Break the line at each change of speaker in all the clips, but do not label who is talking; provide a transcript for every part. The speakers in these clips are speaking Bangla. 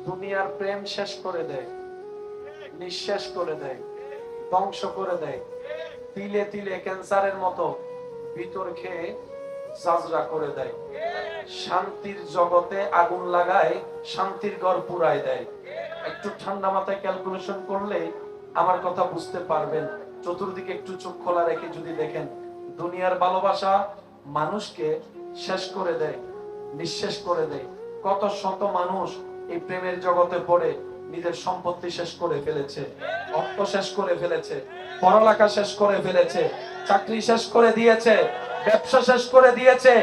দুনিয়ার প্রেম শেষ করে দেয়, নিঃশেষ করে দেয়, ধ্বংস করে দেয়। তিলে তিলে ক্যান্সারের মতো ভিতর খেয়ে জাজরা করে দেয়। শান্তির জগতে আগুন লাগায়, শান্তির ঘর পুরায় দেয়। একটু ঠান্ডা মাথায় ক্যালকুলেশন করলে আমার কথা বুঝতে পারবেন। চতুর্দিকে একটু চোখ খোলা রেখে যদি দেখেন, দুনিয়ার ভালোবাসা মানুষকে শেষ করে দেয়, নিঃশেষ করে দেয়। কত শত মানুষ এই প্রেমের জগতে পড়ে নিজের সম্পত্তি শেষ করে ফেলেছে, অর্থ শেষ করে ফেলেছে, পড়ালেখা শেষ করে ফেলেছে, চাকরি শেষ করে দিয়েছে, ব্যবসা শেষ করে দিয়েছে।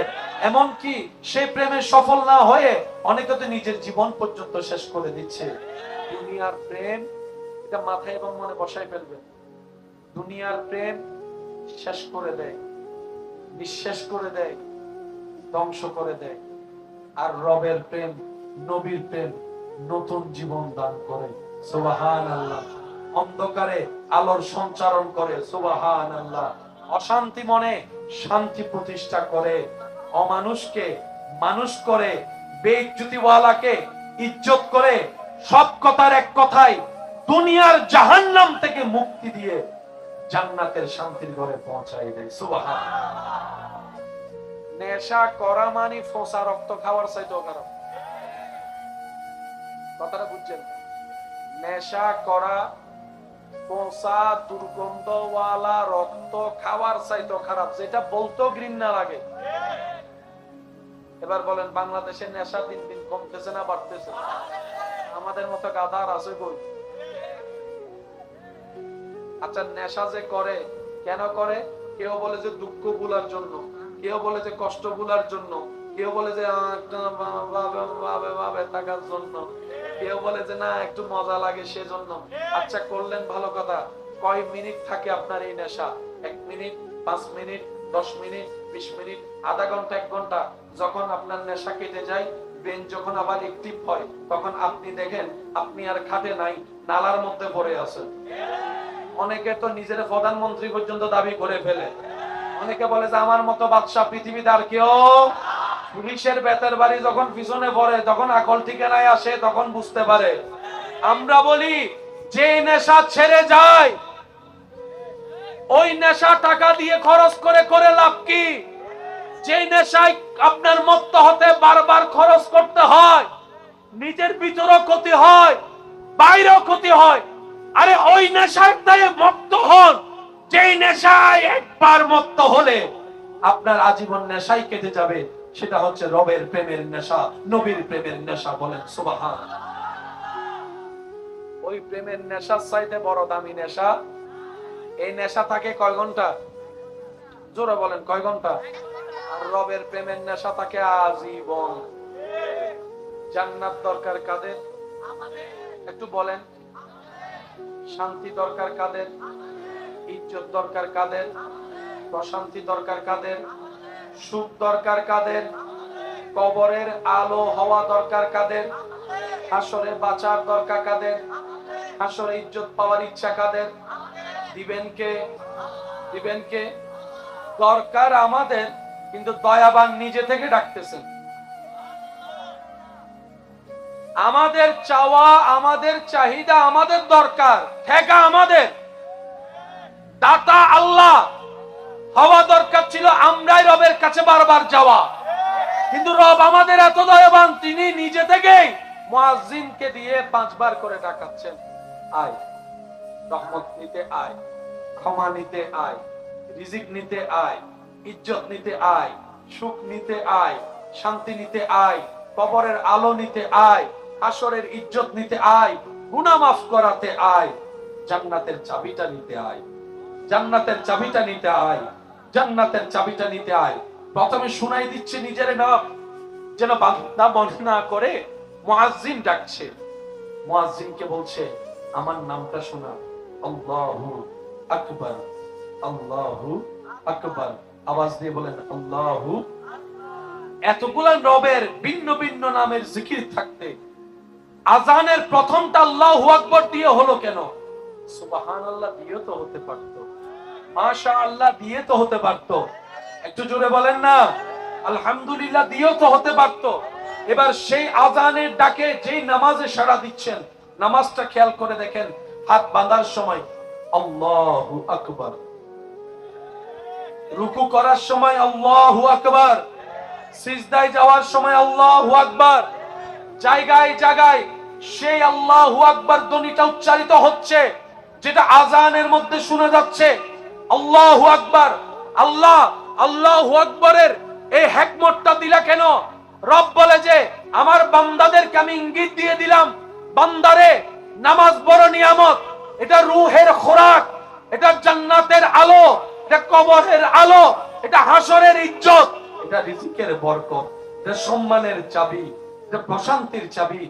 এমনকি সেই প্রেমে সফল না হয়ে অনেকে তো নিজের জীবন পর্যন্ত শেষ করে দিচ্ছে। দুনিয়ার প্রেম, এটা মাথায় এবং মনে বসাই ফেলবেন, দুনিয়ার প্রেম শেষ করে দেয়, নিঃশেষ করে দেয়, ধ্বংস করে দেয়। আর রবের প্রেম, নবীর প্রেম নতুন জীবন দান করে। সুবহানাল্লাহ। অন্ধকারে আলোর সঞ্চারণ করে। সুবহানাল্লাহ। অশান্তি মনে শান্তি প্রতিষ্ঠা করে, অমানুষকে মানুষ করে, বেইজ্জতিওয়ালাকে ইজ্জত করে। সব কথার এক কথাই, দুনিয়ার জাহান্নাম থেকে মুক্তি দিয়ে জান্নাতের শান্তির ঘরে পৌঁছায় দেয়। সুবহানাল্লাহ। নেশা করা মানে ফোসা রক্ত খাওয়ার চাইতেও খারাপ। কথাটা বুঝছেন? নেশা করা ফোসা দুর্গন্ধওয়ালা রক্ত খাওয়ার চাইতেও খারাপ, যেটা বলতেও ঘৃণা লাগে। এবার বলেন, বাংলাদেশে নেশা দিন দিন কমতেছে না বাড়তেছে? আমাদের মতো গাধার আছে কই? আচ্ছা, নেশা যে করে কেন করে? কেউ বলে যে দুঃখ ভুলার জন্য, কেউ বলে যে কষ্ট ভুলার জন্য, কেউ বলে যে থাকার জন্য, কেউ বলে যে না একটু মজা লাগে সেজন্য। আচ্ছা, করলেন ভালো কথা। কয় মিনিট থাকে আপনার এই নেশা? 1 মিনিট, 5 মিনিট, 10 মিনিট, 20 মিনিট, আধা ঘন্টা, 1 ঘন্টা। যখন আপনার নেশা কেটে যায়, ব্রেন যখন আবার অ্যাক্টিভ হয়, তখন আপনি দেখেন আপনি আর খাটে নাই, নালার মধ্যে পড়ে আছেন। অনেকে তো নিজের প্রধানমন্ত্রী পর্যন্ত দাবি করে ফেলে। অনেকে বলে যে আমার মতো বাদশা পৃথিবীতে আর কেউ। পুলিশের বেতের বাড়ি যখন পিছনে পড়ে, তখন আকল ঠিকানায় আসে, তখন বুঝতে পারে। আমরা বলি, যে নেশা ছেড়ে যায়, ওই নেশা টাকা দিয়ে খরচ করে করে লাভ কি? যে নেশায় আপনার মত্ত হতে বারবার খরচ করতে হয়, নিজের ভিতরও ক্ষতি হয়, বাইরেও ক্ষতি হয়। আরে ওই নেশার দায়ে মত্ত হন, যেই নেশায় একবার মত্ত হলে আপনার আজীবন নেশাই কেটে যাবে। সেটা হচ্ছে রবের প্রেমের নেশা, নবীর প্রেমের নেশা। বলেন সুবহানাল্লাহ। ওই প্রেমের নেশার চাইতে বড় দামি নেশা। এই নেশা থাকে কয় ঘন্টা? জোরে বলেন, কয় ঘন্টা? আর রবের প্রেমের নেশা থাকে আজীবন। জান্নাত দরকার কাদের? একটু বলেন। শান্তি দরকার কাদের? ইজ্জত দরকার কাদের? প্রশান্তি দরকার কাদের? সুখ দরকার কাদের? কবরের আলো হওয়া দরকার কাদের? হাসরে বাঁচার দরকার কাদের? হাসরে ইজ্জত পাওয়ার ইচ্ছা কাদের? দিবেন কে? দিবেন কে? দরকার আমাদের, কিন্তু দয়াবান নিজে থেকে ডাকতেছেন। আমাদের চাওয়া, আমাদের চাহিদা, আমাদের দরকার, ঠেকা আমাদের, দাতা আল্লাহ। হওয়া দরকার ছিল আমরাই রবের কাছে বারবার যাওয়া, কিন্তু রব আমাদের এত দয়াবান, তিনি নিজে থেকেই মুয়াজ্জিনকে দিয়ে 5 বার করে ডাকাচ্ছেন, আয় রহমত নিতে, আয় ক্ষমা নিতে, আয় রিজিক নিতে, আয় ইজ্জত নিতে, আয় সুখ নিতে, আয় শান্তি নিতে, আয় কবরের আলো নিতে, আয় হাসরের ইজ্জত নিতে, আয় গুনাহ মাফ করাতে, আয় জান্নাতের চাবিটা নিতে, আয় জান্নাতের চাবিটা নিতে, আয় জান্নাতের চাবিটা নিতে, আয়। প্রথমে শুনাই দিচ্ছে নিজের নাম, যেন বান্দা মনে না করে মুয়াজ্জিন ডাকছে। মুয়াজ্জিনকে বলছে আমার নামটা শোনা, আল্লাহু আকবার, আল্লাহু আকবার। আওয়াজ দিয়ে বলেন আল্লাহু। এতগুলা রবের ভিন্ন ভিন্ন নামের জিকির থাকতে আজানের প্রথমটা আল্লাহু আকবার দিয়ে হলো কেন? সুবহানাল্লাহ দিয়ে তো হতে পারতো, মাশাআল্লাহ দিয়ে তো হতে পারতো, একটু জোরে বলেন না, আলহামদুলিল্লাহ দিয়েও তো হতে পারতো। এবার সেই আজানের ডাকে যেই নামাজে সাড়া দিচ্ছেন, নামাজটা খেয়াল করে দেখেন, হাত বাঁধার সময় আল্লাহু আকবার, রুকু করার সময় আল্লাহু আকবার, সিজদায় যাওয়ার সময় আল্লাহু আকবার, জায়গায় জায়গায় সেই আল্লাহু আকবার ধ্বনিটা উচ্চারিত হচ্ছে, যেটা আজানের মধ্যে শোনা যাচ্ছে। আল্লাহু আকবার। আল্লাহ আল্লাহু আকবরের এই হিকমতটা দিলা কেন? রব বলে যে আমার বান্দাদেরকে আমি ইঙ্গিত দিয়ে দিলাম, বান্দারে নামাজ বড় নিয়ামত, এটা রূহের খোরাক, এটা জান্নাতের আলো, এটা কবরের আলো, এটা হাসরের ইজ্জত, এটা রিজিকের বরকত, এটা সম্মানের চাবি, এটা প্রশান্তির চাবি।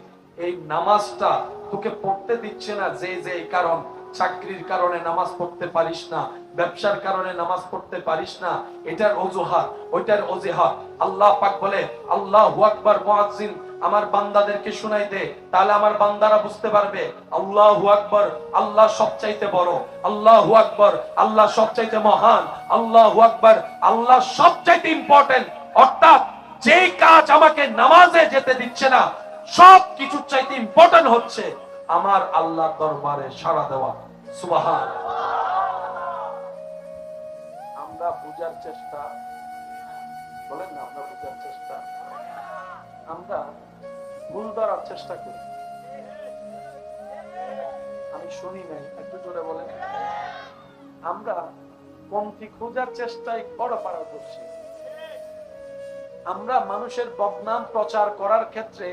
এই নামাজটা তোকে পড়তে দিচ্ছে না যে কারণ, চাকরির কারণে নামাজ পড়তে পারিস না, ব্যবসার কারণে নামাজ পড়তে পারিস না, এটার অজুহাত, ওইটার অজুহাত। আল্লাহ পাক বলে আল্লাহু আকবার মুয়াজ্জিন আমার বান্দাদেরকে শুনাই দে, তাহলে আমার বান্দারা বুঝতে পারবে আল্লাহু আকবার, আল্লাহ সবচাইতে বড়, আল্লাহু আকবার, আল্লাহ সবচাইতে মহান, আল্লাহু আকবার, আল্লাহ সবচাইতে ইম্পর্টেন্ট। অর্থাৎ যেই কাজ আমাকে নামাজে যেতে দিচ্ছে না, সব কিছুর চাইতে ইম্পর্টেন্ট হচ্ছে আমার আল্লাহর দরবারে সাড়া দেওয়া। সুবহানাল্লাহ। আমরা বুঝার চেষ্টা, বলেন না, আমরা বুঝার চেষ্টা, আমরা ভুল ধরার চেষ্টা করি। আমি শুনি নাই, একটু জোরে বলেন। আমরা কমতি খোঁজার চেষ্টায় বড় পারদর্শী। আমরা মানুষের বদনাম প্রচার করার ক্ষেত্রে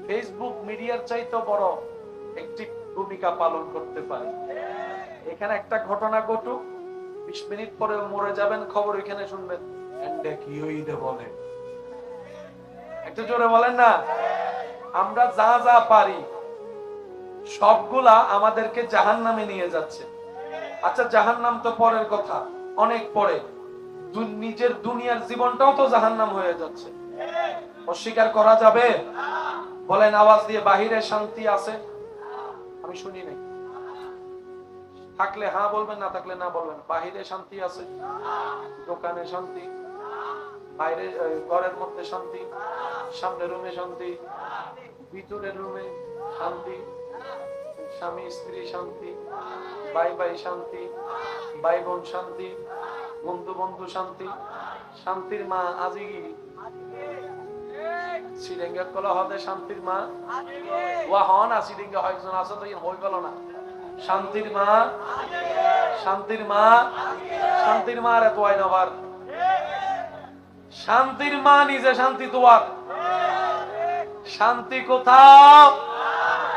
ফেসবুক মিডিয়ার চাইতে বড় একটি ভূমিকা পালন করতে পারে। এখানে একটা ঘটনা ঘটুক, 20 মিনিট পরে মরে যাবেন, খবর এখানে শুনবেন কি হইতে বলে। একটু জোরে বলেন না। আমরা যা যা পারি সবগুলা আমাদেরকে জাহান্নামে নিয়ে যাচ্ছে। আচ্ছা, জাহান্নাম তো পরের কথা, অনেক পরে। নিজের দুনিয়ার জীবনটাও তো জাহান্নাম হয়ে যাচ্ছে, অস্বীকার করা যাবে? বলেন আওয়াজ দিয়ে, বাহিরে শান্তি আছে? আমি শুনি নাই। থাকলে হ্যাঁ বলবেন, না থাকলে না বলবেন। বাহিরে শান্তি আছে? দোকানে শান্তি, বাইরে ঘরের মধ্যে শান্তি, সামনের রুমে শান্তি, ভিতরের রুমে শান্তি, স্বামী স্ত্রী শান্তি, ভাই ভাই শান্তি, ভাই বোন শান্তি, বন্ধু বন্ধু শান্তি। শান্তির মা আজিগি সিরিঙ্গা কলা হদে শান্তির মা ওয়া হন না, সিরিঙ্গা হয়জন আছে তো হই গেল না। শান্তির মা, শান্তির মা, শান্তির মা রে তোয়াই নবার। শান্তির মা নিজে শান্তি তোয়ার। শান্তি কোথাও?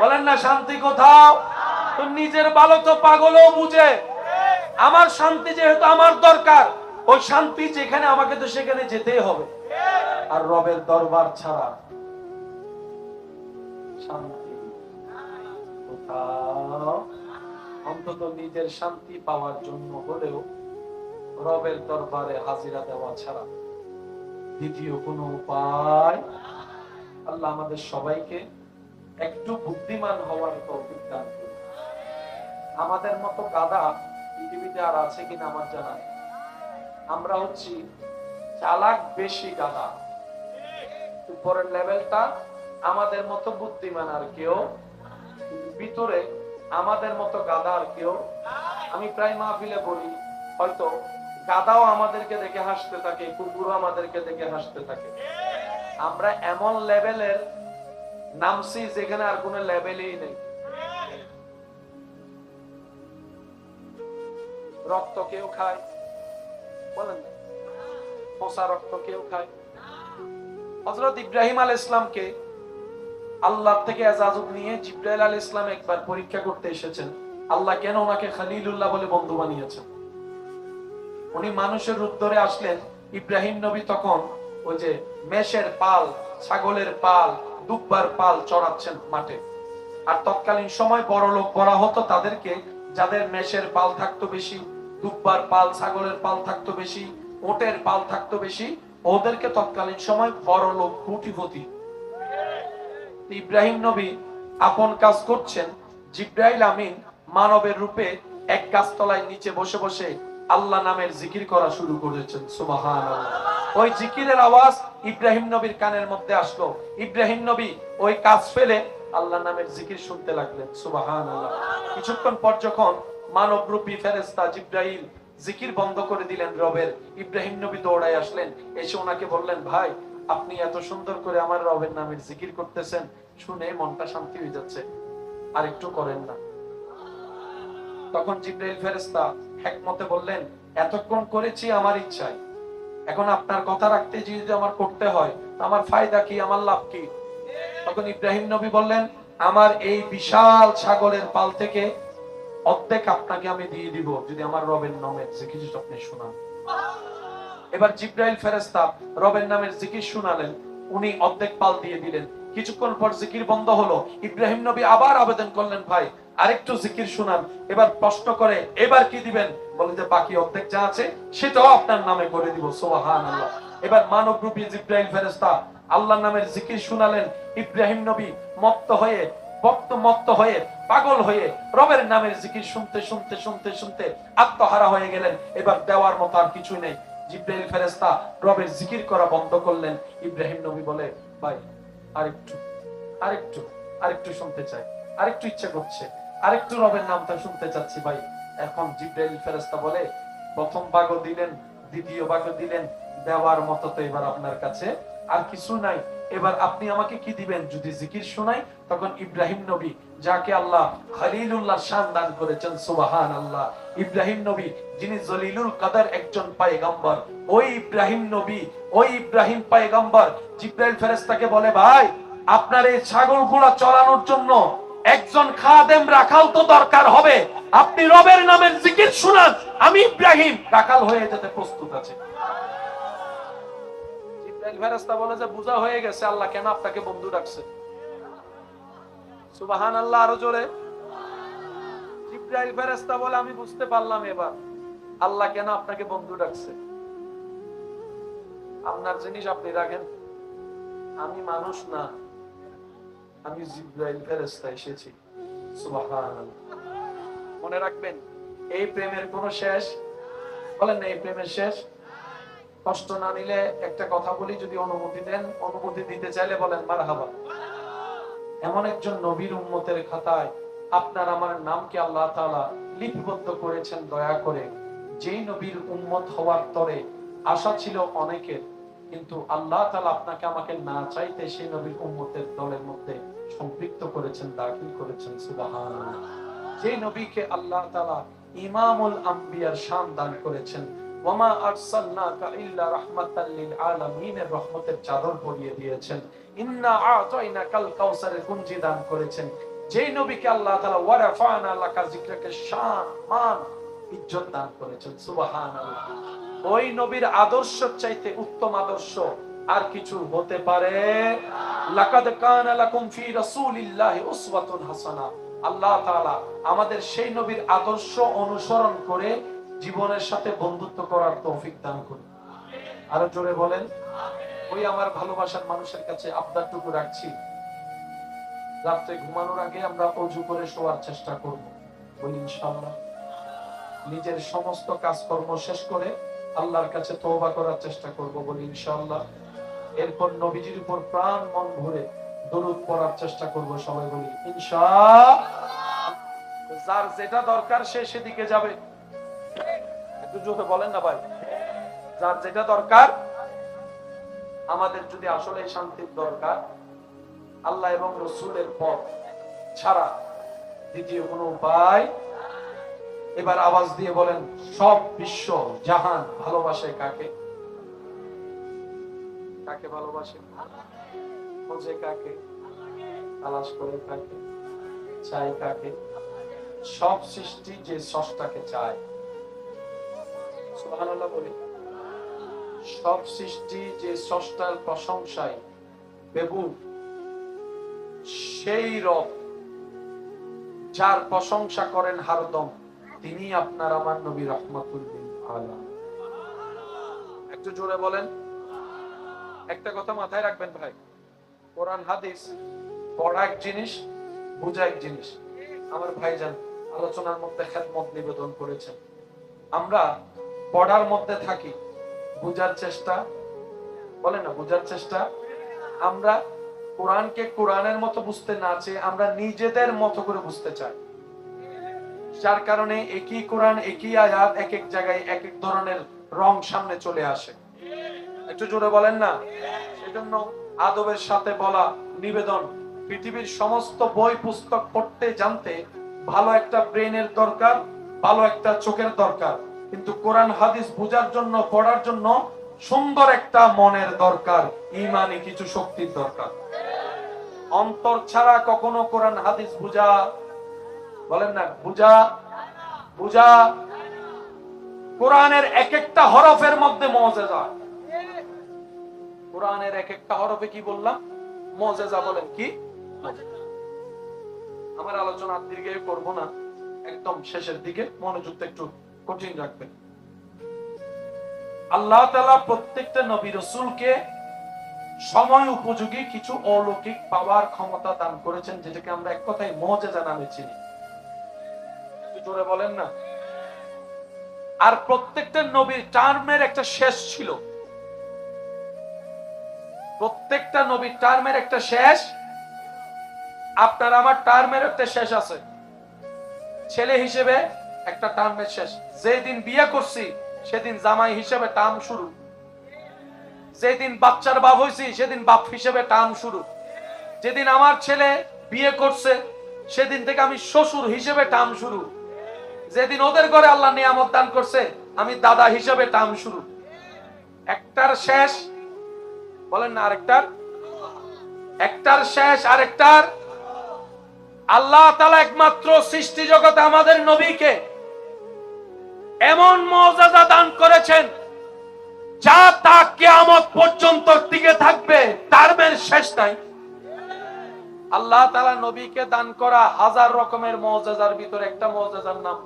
বলেন না, শান্তি কোথাও? তো নিজের ভালো তো পাগলও বুঝে। আমার শান্তি যেহেতু আমার দরকার, ওই শান্তি যেখানে আমাকে তো সেখানে যেতেই হবে। আর রবের দরবার ছাড়া শান্তি কোথাও। অন্তত নিজের শান্তি পাওয়ার জন্য হলেও রবের দরবারে হাজিরা দেওয়া ছাড়া দ্বিতীয় কোনো উপায়। আল্লাহ আমাদের সবাইকে একটু বুদ্ধিমান হওয়ার তৌফিক দান করুন। আমাদের মতো গাধা পৃথিবীতে আর আছে কিনা আমার জানা নেই। আমরা হচ্ছি চালাক বেশি গাধা। উপরের লেভেলটা আমাদের মতো বুদ্ধিমান আর কেউ, ভিতরে আমাদের মতো গাধা আর কেউ। আমি প্রায় মাহফিলে বলি, হয়তো গাধাও আমাদেরকে দেখে হাসতে থাকে, কুকুরও আমাদেরকে দেখে হাসতে থাকে। আমরা এমন লেভেলের নামছি যেখানে আর কোনো লেভেলই নেই। রক্ত কেউ খায়, বলেন না, পচা রক্ত কেউ খায়। হযরত ইব্রাহিম আলাইহিস সালামকে আল্লাহ থেকে ইজাজত নিয়ে জিবরাইল আলাইহিস সালাম একবার পরীক্ষা করতে এসেছেন। আল্লাহ কেন ওনাকে খলিলুল্লাহ বলে বন্ধু বানিয়েছেন? উনি মানুষের রূপ ধরে আসলেন। ইব্রাহিম নবী তখন ওই যে মেষের পাল, ছাগলের পাল, দুব্বার পাল চড়াচ্ছেন মাঠে। আর তৎকালীন সময় বড় লোক বলা হতো তাদেরকে, যাদের মেষের পাল থাকতো বেশি, দুব্বার পাল, ছাগলের পাল থাকতো বেশি, ওটের পাল থাকতো বেশি, ওদেরকে তৎকালীন সময় বড় লোক, কোটিপতি। ইব্রাহিম নবী আপন কাজ করছেন, জিবরাইল আমিন মানবের রূপে এক গাছতলায় নিচে বসে বসে আল্লাহ নামের জিকির করা শুরু করেছেন। সুবহানাল্লাহ। ওই জিকিরের আওয়াজ ইব্রাহিম নবীর কানের মধ্যে আসলো। ইব্রাহিম নবী ওই কাজ ফেলে আল্লাহ নামের জিকির শুনতে লাগলেন। সুবহানাল্লাহ। কিছুক্ষণ পর যখন মানবরূপী ফেরেশতা জিবরাইল জিকির বন্ধ করে দিলেন রবের, ইব্রাহিম নবী দৌড়ায় আসলেন, এসে ওনাকে বললেন, ভাই আপনি এত সুন্দর করে আমার রবের নামের জিকির করতেছেন, শুনে মনটা শান্তি হয়ে যাচ্ছে, আর একটু করেন না। তখন জিবরাইল ফেরেশতা হিকমতে বললেন, এতক্ষণ করেছি আমার ইচ্ছায়, এখন আপনার কথা রাখতে যদি আমার করতে হয়, আমার ফায়দা কি, আমার লাভ কি? তখন ইব্রাহিম নবী বললেন, আমার এই বিশাল ছাগলের পাল থেকে অর্ধেক আপনাকে আমি দিয়ে দিব যদি আমার রবের নামের জিকির আপনি শোনান। এবার জিবরাইল ফেরেশতা রবের নামের জিকির শোনালেন, উনি অর্ধেক পাল দিয়ে দিলেন। কিছুক্ষণ পর জিকির বন্ধ হলো। ইব্রাহিম নবী আবার আবেদন করলেন, ভাই আরেকটু জিকির শোনান। এবার প্রশ্ন করে, এবার কি দিবেন? বলেন যে বাকি অর্ধেক যা আছে সেটাও আপনার নামে করে দিব। সুবহানাল্লাহ। এবার মানবরূপী জিবরাইল ফেরেশতা আল্লাহর নামের জিকির শোনালেন। ইব্রাহিম নবী মত্ত হয়ে পাগল হয়ে রবের নামের জিকির শুনতে শুনতে শুনতে শুনতে আত্মহারা হয়ে গেলেন। এবার দেওয়ার মতো আর কিছুই নেই। জিবরাইল ফেরেশতা রবের জিকির করা বন্ধ করলেন। ইব্রাহিম নবী বলে, ভাই আরেকটু আরেকটু আরেকটু শুনতে চাই, আরেকটু ইচ্ছা করছে, আরেকটু রবের নামটা শুনতে চাচ্ছি ভাই। এখন জিবরাইল ফেরেশতা বলে, প্রথম ভাগও দিলেন, দ্বিতীয় ভাগও দিলেন, দেওয়ার মতো তো এবার আপনার কাছে আর কিছু নাই। এবার আপনি আমাকে কি দিবেন যদি জিকির শোনাই? তখন ইব্রাহিম নবী, যাকে আল্লাহ খলিলুল্লাহ শান দান করেছেন, সুবহানাল্লাহ, ইব্রাহিম নবী যিনি জলিলুল কদর একজন পয়গম্বর, ওই ইব্রাহিম নবী, ওই ইব্রাহিম পয়গম্বর জিবরাইল ফেরেশতাকে বলে, ভাই আপনার এই ছাগলগুলো চড়ানোর জন্য একজন খাদেম রাখাল তো দরকার হবে, আপনি রবের নামের জিকির শুনান, আমি ইব্রাহিম রাখাল হয়ে যেতে প্রস্তুত আছি। জিবরাইল ফেরেশতা বলে যে বুঝা হয়ে গেছে আল্লাহ কেন আপনাকে বন্ধু ডাকছে। সুবহানাল্লাহ, আরো জোরে। জিবরাইল ফেরেশতা বলে, আমি বুঝতে পারলাম এবার আল্লাহ কেন আপনাকে বন্ধু ডাকছে। আপনার জিনিস আপনি রাখেন, আমি মানুষ না, আমি জিবরাইল ফেরেশতা এসেছি। সুবহানাল্লাহ। মনে রাখবেন, এই প্রেমের কোনো শেষ, বলেন না এই প্রেমের শেষ। কষ্ট না নিলে একটা কথা বলি, যদি অনুমতি দেন, অনুমতি দিতে চাইলে বলেন মারহাবা। এমন একজন নবীর উম্মতের খাতায় আপনার আমার নামকে আল্লাহ তাআলা লিপিবদ্ধ করেছেন দয়া করে। যেই নবীর উম্মত হওয়ার তরে আশা ছিল অনেকের, কিন্তু আল্লাহ তাআলা আপনাকে আমাকে না চাইতে সেই নবীর উম্মতের দলের মধ্যে সম্পৃক্ত করেছেন, দাখিল করেছেন। সুবহানাল্লাহ। যেই নবীকে আল্লাহ তাআলা ইমামুল আম্বিয়ার শান দান করেছেন, ওয়ামা আরসালনাকা ইল্লা রাহমাতাল লিল আলামিনের রহমতের চাদর পরিয়ে দিয়েছেন, ইন্না আ'তাইনাকাল কাউসারের কুঞ্জি দান করেছেন। যেই নবীকে আল্লাহ তাআলা ওয়ারাফানা লাকা যিকরাকে শান মান ইজ্জত দান করেছেন। সুবহানাল্লাহ। ওই নবীর আদর্শ চাইতে উত্তম আদর্শ আর কিছু হতে পারে? লাকাদ কানা লাকুম ফি রাসূলিল্লাহি উসওয়াতুন হাসানাহ। আল্লাহ তাআলা আমাদের সেই নবীর আদর্শ অনুসরণ করে জীবনের সাথে বন্ধুত্ব করার তৌফিক দান করুন। আরো জোরে বলেন। ওই আমার ভালোবাসার মানুষের কাছে আবদারটুকু রাখছি, রাত্রে ঘুমানোর আগে আমরা ওযু করে শোয়ার চেষ্টা করব, বলি ইনশাআল্লাহ। নিজের সমস্ত কাজকর্ম শেষ করে আল্লাহর কাছে তওবা করার চেষ্টা করব, বলি ইনশাআল্লাহ। এরপর নবীজির উপর প্রাণ মন ভরে দরুদ পড়ার চেষ্টা করব, সবাই বলি ইনশাআল্লাহ। যার যেটা দরকার সে সেদিকে যাবে, একটু জোরে বলেন না ভাই। যার যেটা দরকার, আমাদের যদি আসলে শান্তির দরকার, আল্লাহ এবং রাসূলের পথ ছাড়া দ্বিতীয় কোনো উপায়। এবার আওয়াজ দিয়ে বলেন, সব বিশ্ব জাহান ভালোবাসে কাকে? কাকে ভালোবাসে? খোঁজে কাকে? তালাশ করে কাকে? চায় কাকে? সব সৃষ্টি যে স্রষ্টাকে চায়। সুবহানাল্লাহ বলি। সব সৃষ্টি যে স্রষ্টার প্রশংসায় বেবুর, সেই রব যার প্রশংসা করেন হরদম, তিনি আপনার আমার নবী রাহমাতুল লিল আলামিন। একটু জোরে বলেন। একটা কথা মাথায় রাখবেন ভাই, কোরআন হাদিস পড়া এক জিনিস, বোঝা এক জিনিস। আমার ভাইজান আলোচনার মধ্যে খেদমত নিবেদন করেছেন, আমরা পড়ার মধ্যে থাকি, বোঝার চেষ্টা বলে না, বুঝার চেষ্টা। আমরা কোরআনকে কোরআনের মতো বুঝতে না চেয়ে আমরা নিজেদের মতো করে বুঝতে চাই, যার কারণে একই কোরআন একই আয়াত এক এক জায়গায় এক এক ধরনের রং সামনে চলে আসে। একটু জোরে বলেন না। সেজন্য আদবের সাথে বলা নিবেদন, পৃথিবীর সমস্ত বই পুস্তক পড়তে জানতে ভালো একটা ব্রেনের দরকার, ভালো একটা চোখের দরকার, কিন্তু কোরআন হাদিস বোঝার জন্য, পড়ার জন্য সুন্দর একটা মনের দরকার, ঈমানি কিছু শক্তির দরকার। অন্তর ছাড়া কখনো কোরআন হাদিস বুঝা, বলেন না, বুঝা। কোরআনের এক একটা হরফের মধ্যে মুআজিজা। কোরআনের এক একটা হরফে কি বললাম? মুআজিজা। বলেন কি? আমার আলোচনা দীর্ঘ করব না, একদম শেষের দিকে মনোযোগটা একটু কঠিন রাখবেন। আল্লাহ তাআলা প্রত্যেকটা নবী রাসূলকে সময় উপযোগী কিছু অলৌকিক পাওয়ার ক্ষমতা দান করেছেন, যেটাকে আমরা এক কথায় মুআজিজা নামে চিনি। একটু জোরে বলেন না। আর প্রত্যেকটা নবীর টার্মের একটা শেষ ছিল। প্রত্যেকটা নবীর টার্মের একটা শেষ। আপনার আমার টার্মের একটা শেষ আছে। ছেলে হিসেবে একটা টার্মের শেষ। যেদিন বিয়ে করছি সেদিন জামাই হিসেবে টার্ম শুরু। যেদিন বাচ্চার বাপ হয়েছি সেদিন বাপ হিসেবে টার্ম শুরু। যেদিন আমার ছেলে বিয়ে করছে সেদিন থেকে আমি শ্বশুর হিসেবে টার্ম শুরু। যেদিন ওদের ঘরে আল্লাহ নিয়ামত দান করছে আমি দাদা হিসেবে টার্ম শুরু। একটার শেষ, বলেন না, আরেকটার। একটার শেষ আরেকটার। আল্লাহ তাআলা একমাত্র সৃষ্টি জগতে আমাদের নবীকে এমন মুআজিজা দান করেছেন যা তা কিয়ামত পর্যন্ত টিকে থাকবে, টার্মের শেষ নাই। আল্লাহ তাআলা নবীকে দান করা হাজার রকমের মুআজিজার ভিতরে একটা মুআজিজার নাম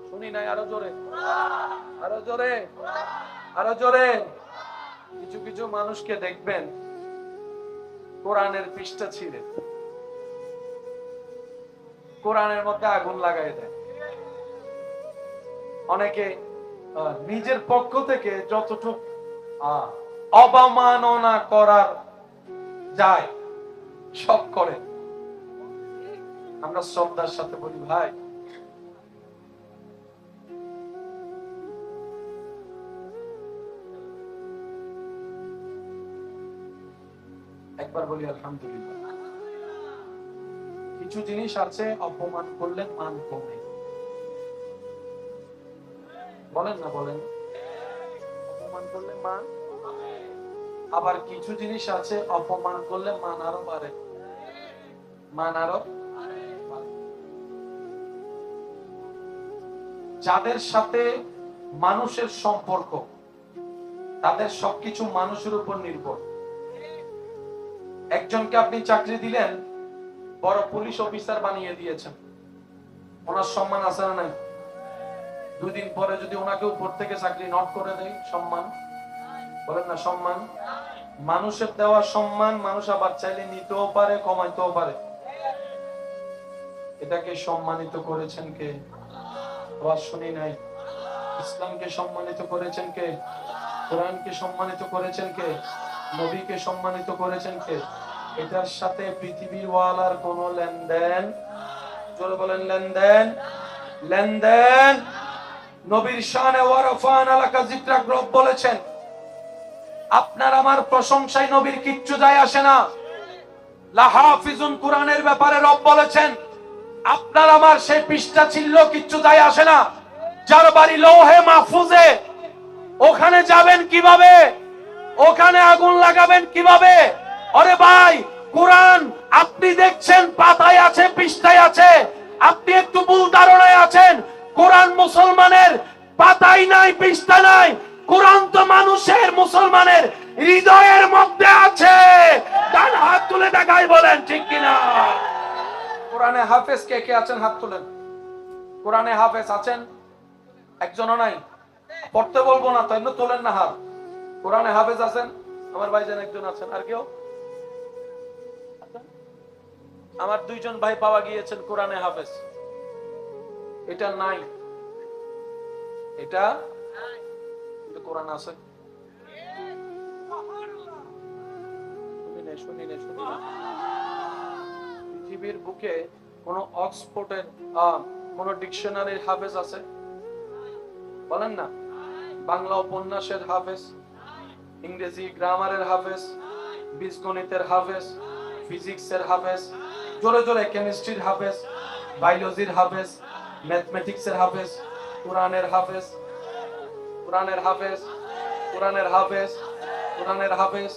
শুনি নাই। আরো জোরে, আরো জোরে, আরো জোরে। কিছু কিছু মানুষকে দেখবেন কোরআনের পৃষ্ঠা ছিঁড়ে কোরআনের মধ্যে আগুন লাগাই দেয়। অনেকে নিজের পক্ষ থেকে যতটুকু অবমাননা করার যায় সব করে। আমরা শ্রদ্ধার সাথে বলি, ভাই একবার বলি আলহামদুলিল্লাহ। কিছু জিনিস আছে অপমান করলে মান কমে, বলেন না, বলেন। অপমান করলে মান। আবার কিছু জিনিস আছে অপমান করলে মান আরো বাড়ে, মান আরো। যাদের সাথে মানুষের সম্পর্ক তাদের সবকিছু মানুষের উপর নির্ভর। একজনকে আপনি চাকরি দিলেন, বড় পুলিশ অফিসার বানিয়ে দিয়েছেন, ওনার সম্মান আছে না নাই? দুদিন পরে যদি ওনাকে উপর থেকে চাকরি নট করে দেয়, সম্মান, বলেন না, সম্মান। মানুষের দেওয়া সম্মান মানুষ আবার চাইলে নিতেও পারে, কমাইতেও পারে। এটাকে সম্মানিত করেছেন কে? আওয়াজ শুনি নাই। ইসলামকে সম্মানিত করেছেন কে? কোরআনকে সম্মানিত করেছেন কে? নবীকে সম্মানিত করেছেন কে? এটার সাথে পৃথিবীর ওয়ালার কোন লেনদেন, জোরে বলেন, লেনদেন, লেনদেন। নবীর শানে ওয়ারাফানা লাকা যিকরাক রব বলেছেন, আপনার আমার প্রশংসায় নবীর কিচ্ছু যায় আসে না। লাহাফিজুন কোরআনের ব্যাপারে রব বলেছেন, আপনার আমার সেই পৃষ্ঠা ছিল কিচ্ছু যায় আসে না। যার বাড়ি লৌহে মাহফুজে, ওখানে যাবেন কিভাবে? ওখানে আগুন লাগাবেন কিভাবে? আরে ভাই, কোরআন আপনি দেখছেন পাতায় আছে, পৃষ্ঠায় আছে, আপনি একটু ভুল ধারণায় আছেন। কোরআন মুসলমানের পাতায় নাই, পৃষ্ঠা নাই। কোরআন তো মানুষের, মুসলমানের হৃদয়ের মধ্যে আছে। ডান হাত তুলে দেখাই, বলেন ঠিক কিনা? কোরআনে হাফেজ কে কে আছেন? হাত তুলেন। কোরআনে হাফেজ আছেন? একজনও নাই। পড়তে বলবো না তো, এমনি তোলেন না হাত। কোরআনে হাফেজ আছেন? আমার ভাইজান একজন আছেন। আর কেউ? আমার দুইজন ভাই পাওয়া গিয়েছেন কোরআনে হাফেজ। এটা নাই, এটা কিন্তু কোরআন আছে। শুনি নে। পৃথিবীর বুকে কোন অক্সফোর্ডের কোন ডিকশনারির হাফেজ আছে? বলেন না। বাংলা উপন্যাসের হাফেজ, ইংরেজি গ্রামারের হাফেজ, বীজগণিতের হাফেজ, ফিজিক্সের হাফেজ, জোরে জোরে কেমিস্ট্রির হাফেজ, বায়োলজির হাফেজ, ম্যাথমেটিক্সের হাফেজ, কোরআনের হাফেজ, কোরআনের হাফেজ, কোরআনের হাফেজ, কোরআনের হাফেজ।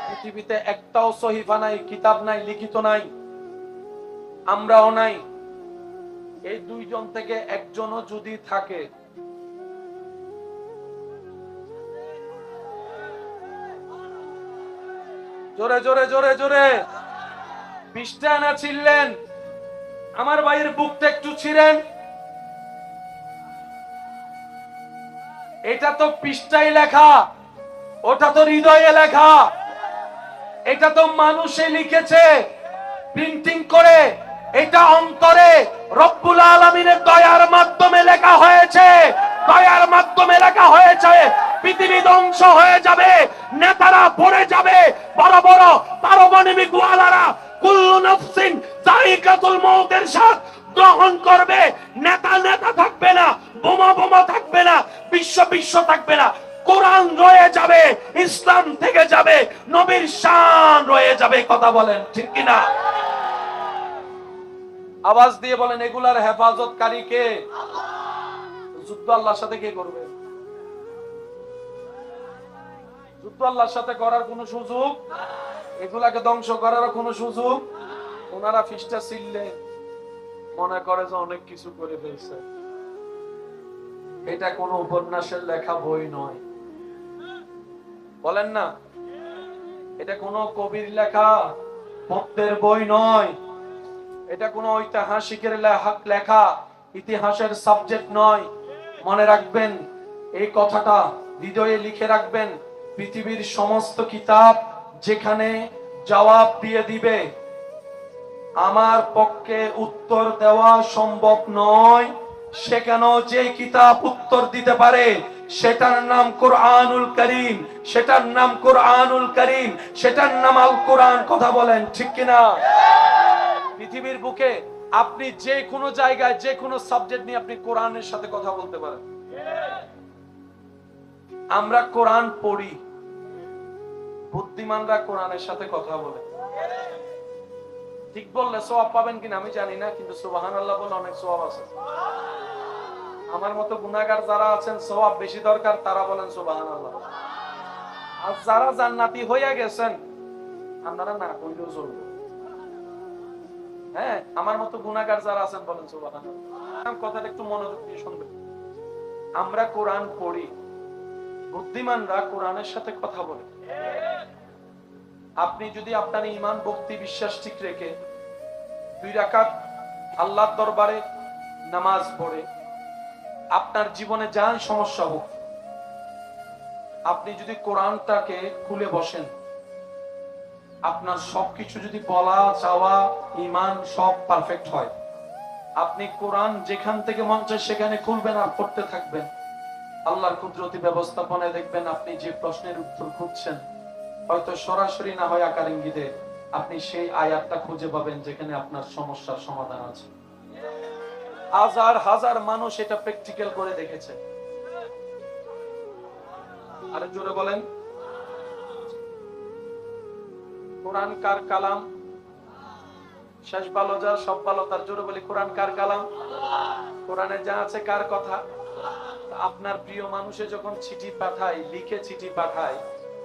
পৃথিবীতে একটাও সহিফা নাই, কিতাব নাই, লিখিত নাই, আমরাও নাই। এই দুইজন থেকে একজনও যদি থাকে, জোরে জোরে জোরে জোরে 20টা আনা ছিলেন, আমার ভাইয়ের বুকটা একটু ছিলেন। এটা তো পৃষ্ঠায় লেখা, ওটা তো হৃদয়ে লেখা। এটা তো মানুষে লিখেছে প্রিন্টিং করে, এটা অন্তরে রব্বুল আলামিনের দয়ার মাধ্যমে লেখা হয়েছে, দয়ার মাধ্যমে লেখা হয়েছে। পৃথিবী ধ্বংস হয়ে যাবে, নেতারা পড়ে যাবে, বড় বড় পারমাণবিক ওয়ালারা কুল্লু নাফসিন যায়িকাতুল মউতের স্বাদ গ্রহণ করবে। নেতা নেতা থাকবে না, বোমা বোমা থাকবে না, বিশ্ব বিশ্ব থাকবে না। কোরআন রয়ে যাবে, ইসলাম থেকে যাবে, নবীর শান রয়ে যাবে। কথা বলেন ঠিক কিনা? আওয়াজ দিয়ে বলেন, এগুলার হেফাজতকারী কে? যুদ্ধ আল্লাহর সাথে কে করবে? যুদ্ধ আল্লাহর সাথে করার কোন সুযোগ, এগুলাকে ধ্বংস করার কোন সুযোগ। ওনারা ফিসটা ছিললে মনে করে যে অনেক কিছু করে ফেলছে। এটা কোন উপন্যাসের লেখা বই নয়, বলেন না। এটা কোন কবির লেখা পদ্যের বই নয়, এটা কোন ঐতিহাসিকের লেখা ইতিহাসের সাবজেক্ট নয়। মনে রাখবেন, এই কথাটা হৃদয়ে লিখে রাখবেন। পৃথিবীর সমস্ত কিতাব যেখানে জবাব দিয়ে দিবে, আমার পক্ষে উত্তর দেওয়া সম্ভব নয়, সেখানেও যে কিতাব উত্তর দিতে পারে সেটার নাম কোরআনুল কারীম, সেটার নাম কোরআনুল কারীম, সেটার নাম আল কোরআন। কথা বলেন ঠিক কিনা? পৃথিবীর বুকে আপনি যে কোনো জায়গায় যে কোনো সাবজেক্ট নিয়ে আপনি কোরআনের সাথে কথা বলতে পারেন। আমরা কোরআন পড়ি, বুদ্ধিমানরা কোরআনের সাথে কথা বলে। ঠিক বললে সওয়াব পাবেন কিনা আমি জানি না, কিন্তু সুবহানাল্লাহ বলে অনেক সওয়াব আছে। আমার মতো গুনাহগার যারা আছেন, সওয়াব বেশি দরকার, তারা বলেন সুবহানাল্লাহ। আর যারা জান্নাতি হইয়া গেছেন, আপনারা না কইলেও চলবে। হ্যাঁ, আমার মতো গুনাহগার যারা আছেন বলেন সুবহানাল্লাহ। কথাটা একটু মনোযোগ দিয়ে শুনবেন। আমরা কোরআন পড়ি, বুদ্ধিমানরা কোরআনের সাথে কথা বলে। আপনি যদি আপনার ঈমান, ভক্তি, বিশ্বাস ঠিক রেখে 2 রাকাত আল্লাহর দরবারে নামাজ পড়ে, আপনার জীবনে যা সমস্যা হোক, আপনি যদি কোরআনটাকে খুলে বসেন, আপনার সবকিছু যদি বলা চাওয়া ঈমান সব পারফেক্ট হয়। আপনি কোরআন যেখান থেকে মন চায় সেখানে খুলবেন আর পড়তে থাকবেন। আল্লাহর কুদরতি ব্যবস্থাপনায় দেখবেন আপনি যে প্রশ্নের উত্তর খুঁজছেন, হয়তো সরাসরি না হয় আকার ইঙ্গিতে, আপনি সেই আয়াতটা খুঁজে পাবেন যেখানে আপনার সমস্যার সমাধান আছে। হাজার হাজার মানুষ এটা প্র্যাকটিক্যাল করে দেখেছে। আরে জোরে বলেন, কোরআন কার কালাম? শেষ ভালো যার, সব ভালো তার। জোরে বলি, কোরআন কার কালাম? কোরআনে যা আছে কার কথা? আপনার প্রিয় মানুষে যখন চিঠি পাঠায়, লিখে চিঠি পাঠায়,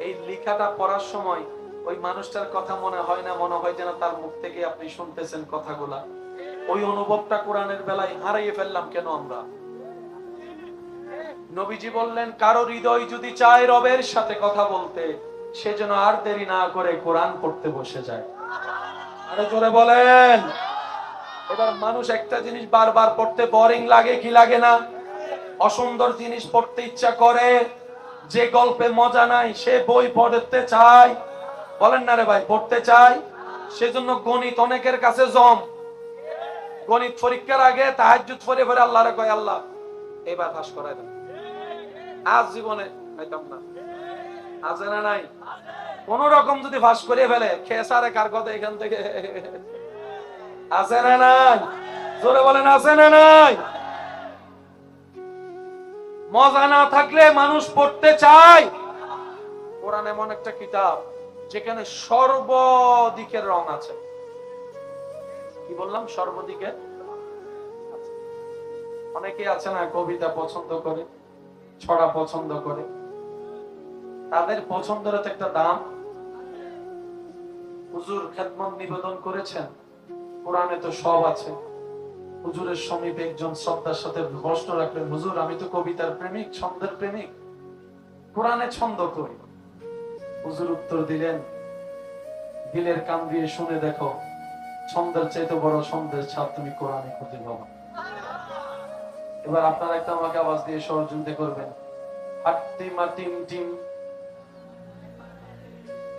এই লেখাটা পড়ার সময় ওই মানুষটার কথা মনে হয় না, মনে হয় যেন তার মুখ থেকে আপনি শুনতেছেন কথাগুলা। ওই অনুভবটা কোরআনের বেলায় হারিয়ে ফেললাম কেন আমরা? নবীজি বললেন, কারো হৃদয় যদি চায় রবের সাথে কথা বলতে, সে যেন আর দেরি না করে কোরআন পড়তে বসে যায়। আরে জোরে বলেন। এবার মানুষ একটা জিনিস বারবার পড়তে বোরিং লাগে কি লাগে না? অসুন্দর জিনিস পড়তে ইচ্ছা করে, যে গল্পে মজা নাই সে বই পড়তে চায়। বলেন না রে ভাই, পড়তে চায়। সেজন্য গণিত অনেকের কাছে জম। গণিত পরীক্ষার আগে তাহাজ্জুদ পড়ে পড়ে আল্লাহরে কয়, আল্লাহ এবার পাস করায় দেন। আজ জীবনে পাইতাম না, আছে না নাই? কোন রকম যদি ফাঁস করে ফেলে খেসারে কার কথা এখান থেকে আছে না নাই? জোরে বলেন আছে না নাই? মজা না থাকলে মানুষ পড়তে চায়। কোরআন এমন একটা কিতাব যেখানে সর্বদিকের রং আছে। কি বললাম? সর্বদিকে। অনেকে আছে না কবিতা পছন্দ করে, ছড়া পছন্দ করে, তাদের পছন্দের তো একটা দাম। হুজুর খেদমত নিবেদন করেছেন, কোরআনে তো সব আছে। হুজুরের সমীপে একজন শ্রদ্ধার সাথে প্রশ্ন রাখলেন, হুজুর আমি তো কবিতার প্রেমিক, ছন্দের প্রেমিক, কোরআনে ছন্দ করি। হুজুর উত্তর দিলেন, দিলের কান দিয়ে শুনে দেখো, ছন্দের চাইতে বড় ছন্দের ছাপ তুমি কোরআনে খুঁজে পাবা। এবার আপনারা একটা আমাকে আওয়াজ দিয়ে সহযোগিতা করবেন। হাট্টি মাটিম টিম,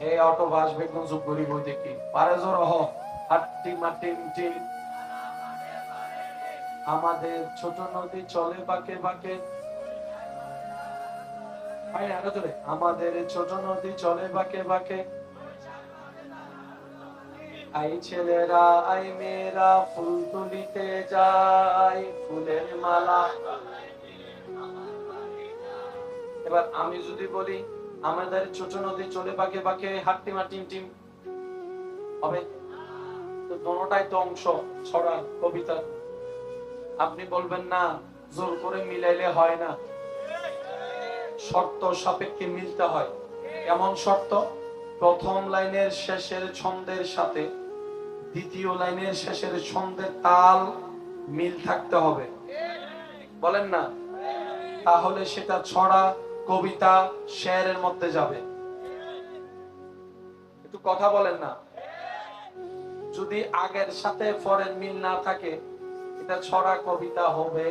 এই অটো ভাসবে কোন যুগ গরিব হই দেখি পারে জোর হ। হাট্টি মাটিম টিম, আমাদের ছোট নদী চলে বাঁকে বাঁকে। আমাদের ছোট নদী চলে বাঁকে বাঁকে। আই ছেলেরা আই মেয়েরা ফুল তুলিতে যায়, ফুলের মালা। এবার আমি যদি বলি আমাদের ছোট নদী চলে বাঁকে বাঁকে, হাট্টি মাটিম টিম হবে তো? দোনোটাই তো অংশ ছড়া কবিতা। আপনি বলবেন না জোর করে মিলাইলে হয় না, শর্ত সাপেক্ষে মিলতে হয়। এমন শর্ত, প্রথম লাইনের শেষের ছন্দের সাথে দ্বিতীয় লাইনের শেষের ছন্দের তাল মিল থাকতে হবে। বলেন না? তাহলে সেটা ছড়া, কবিতা, শেয়ারের মধ্যে যাবে। একটু কথা বলেন না? যদি আগের সাথে পরের মিল না থাকে, এটা ছড়া কবিতা হবে।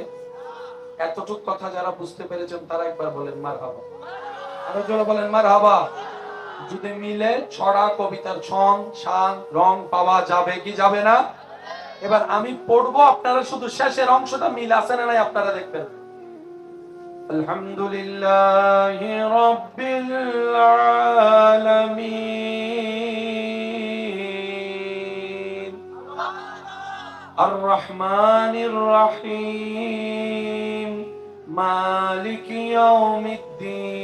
এতটুক কথা যারা বুঝতে পেরেছেন তারা একবার বলেন মারহাবা। আরো জোরে বলেন মারহাবা। যদি মিলে ছড়া কবিতার ছন, শান, রং পাওয়া যাবে কি যাবে না? এবার আমি পড়বো, আপনারা শুধু শেষের অংশটা মিল আছে না নাই আপনারা দেখবেন। আলহামদুলিল্লাহি রাব্বিল আলামিন, আর রহমানির রহিম, মালিক ইয়াউমিদ্দিন।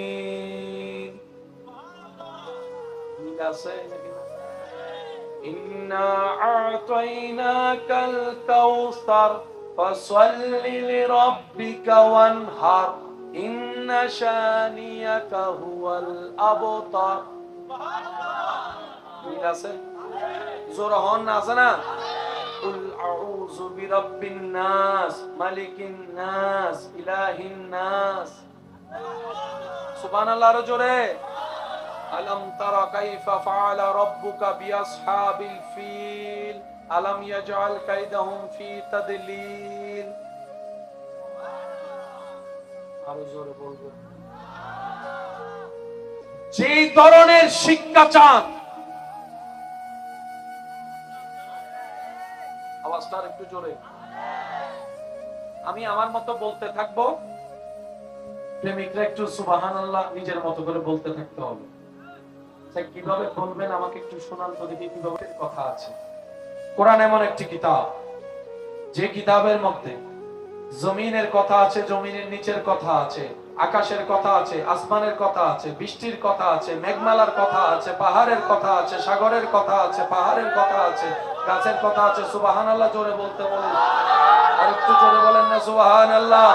মিল আছে নাকি? ইন্না আ'তাইনাকাল কাউসার ফাসাল্লি লিরাব্বিকা ওয়ানহার, ইন্না শানিয়াকা হুয়াল আবতার। মিল আছে? জোরে হন আছে না? কুল আউযু বিরাব্বিন নাস, মালিকিন নাস, ইলাহিন নাস। সুবহানাল্লাহ। আরো জোরে। আলম তারা কাইফা ফাআলা রাব্বুকা বিআসহাবিল ফিল, আলম ইয়াজআল কাইদাহুম ফি তাদলিল। আরো জোরে বলবো। যে ধরনের শিক্ষা চান, আওয়াজটা একটু জোরে। আমি আমার মতো বলতে থাকবো, প্রেমিকরা একটু সুবহানাল্লাহ নিজের মতো করে বলতে থাকতে হবে। কিভাবে বলবেন আমাকে একটু শোনান তো দেখি কিভাবে কথা আছে। কোরআন এমন একটি কিতাব, যে কিতাবের মধ্যে জমিনের কথা আছে, জমিনের নিচের কথা আছে, আকাশের কথা আছে, আসমানের কথা আছে, বৃষ্টির কথা আছে, মেঘমালার কথা আছে, পাহাড়ের কথা আছে, সাগরের কথা আছে, পাহাড়ের কথা আছে, গাছের কথা আছে। সুবহানাল্লাহ জোরে বলতে বলুন। আর একটু জোরে বলেন না সুবহানাল্লাহ।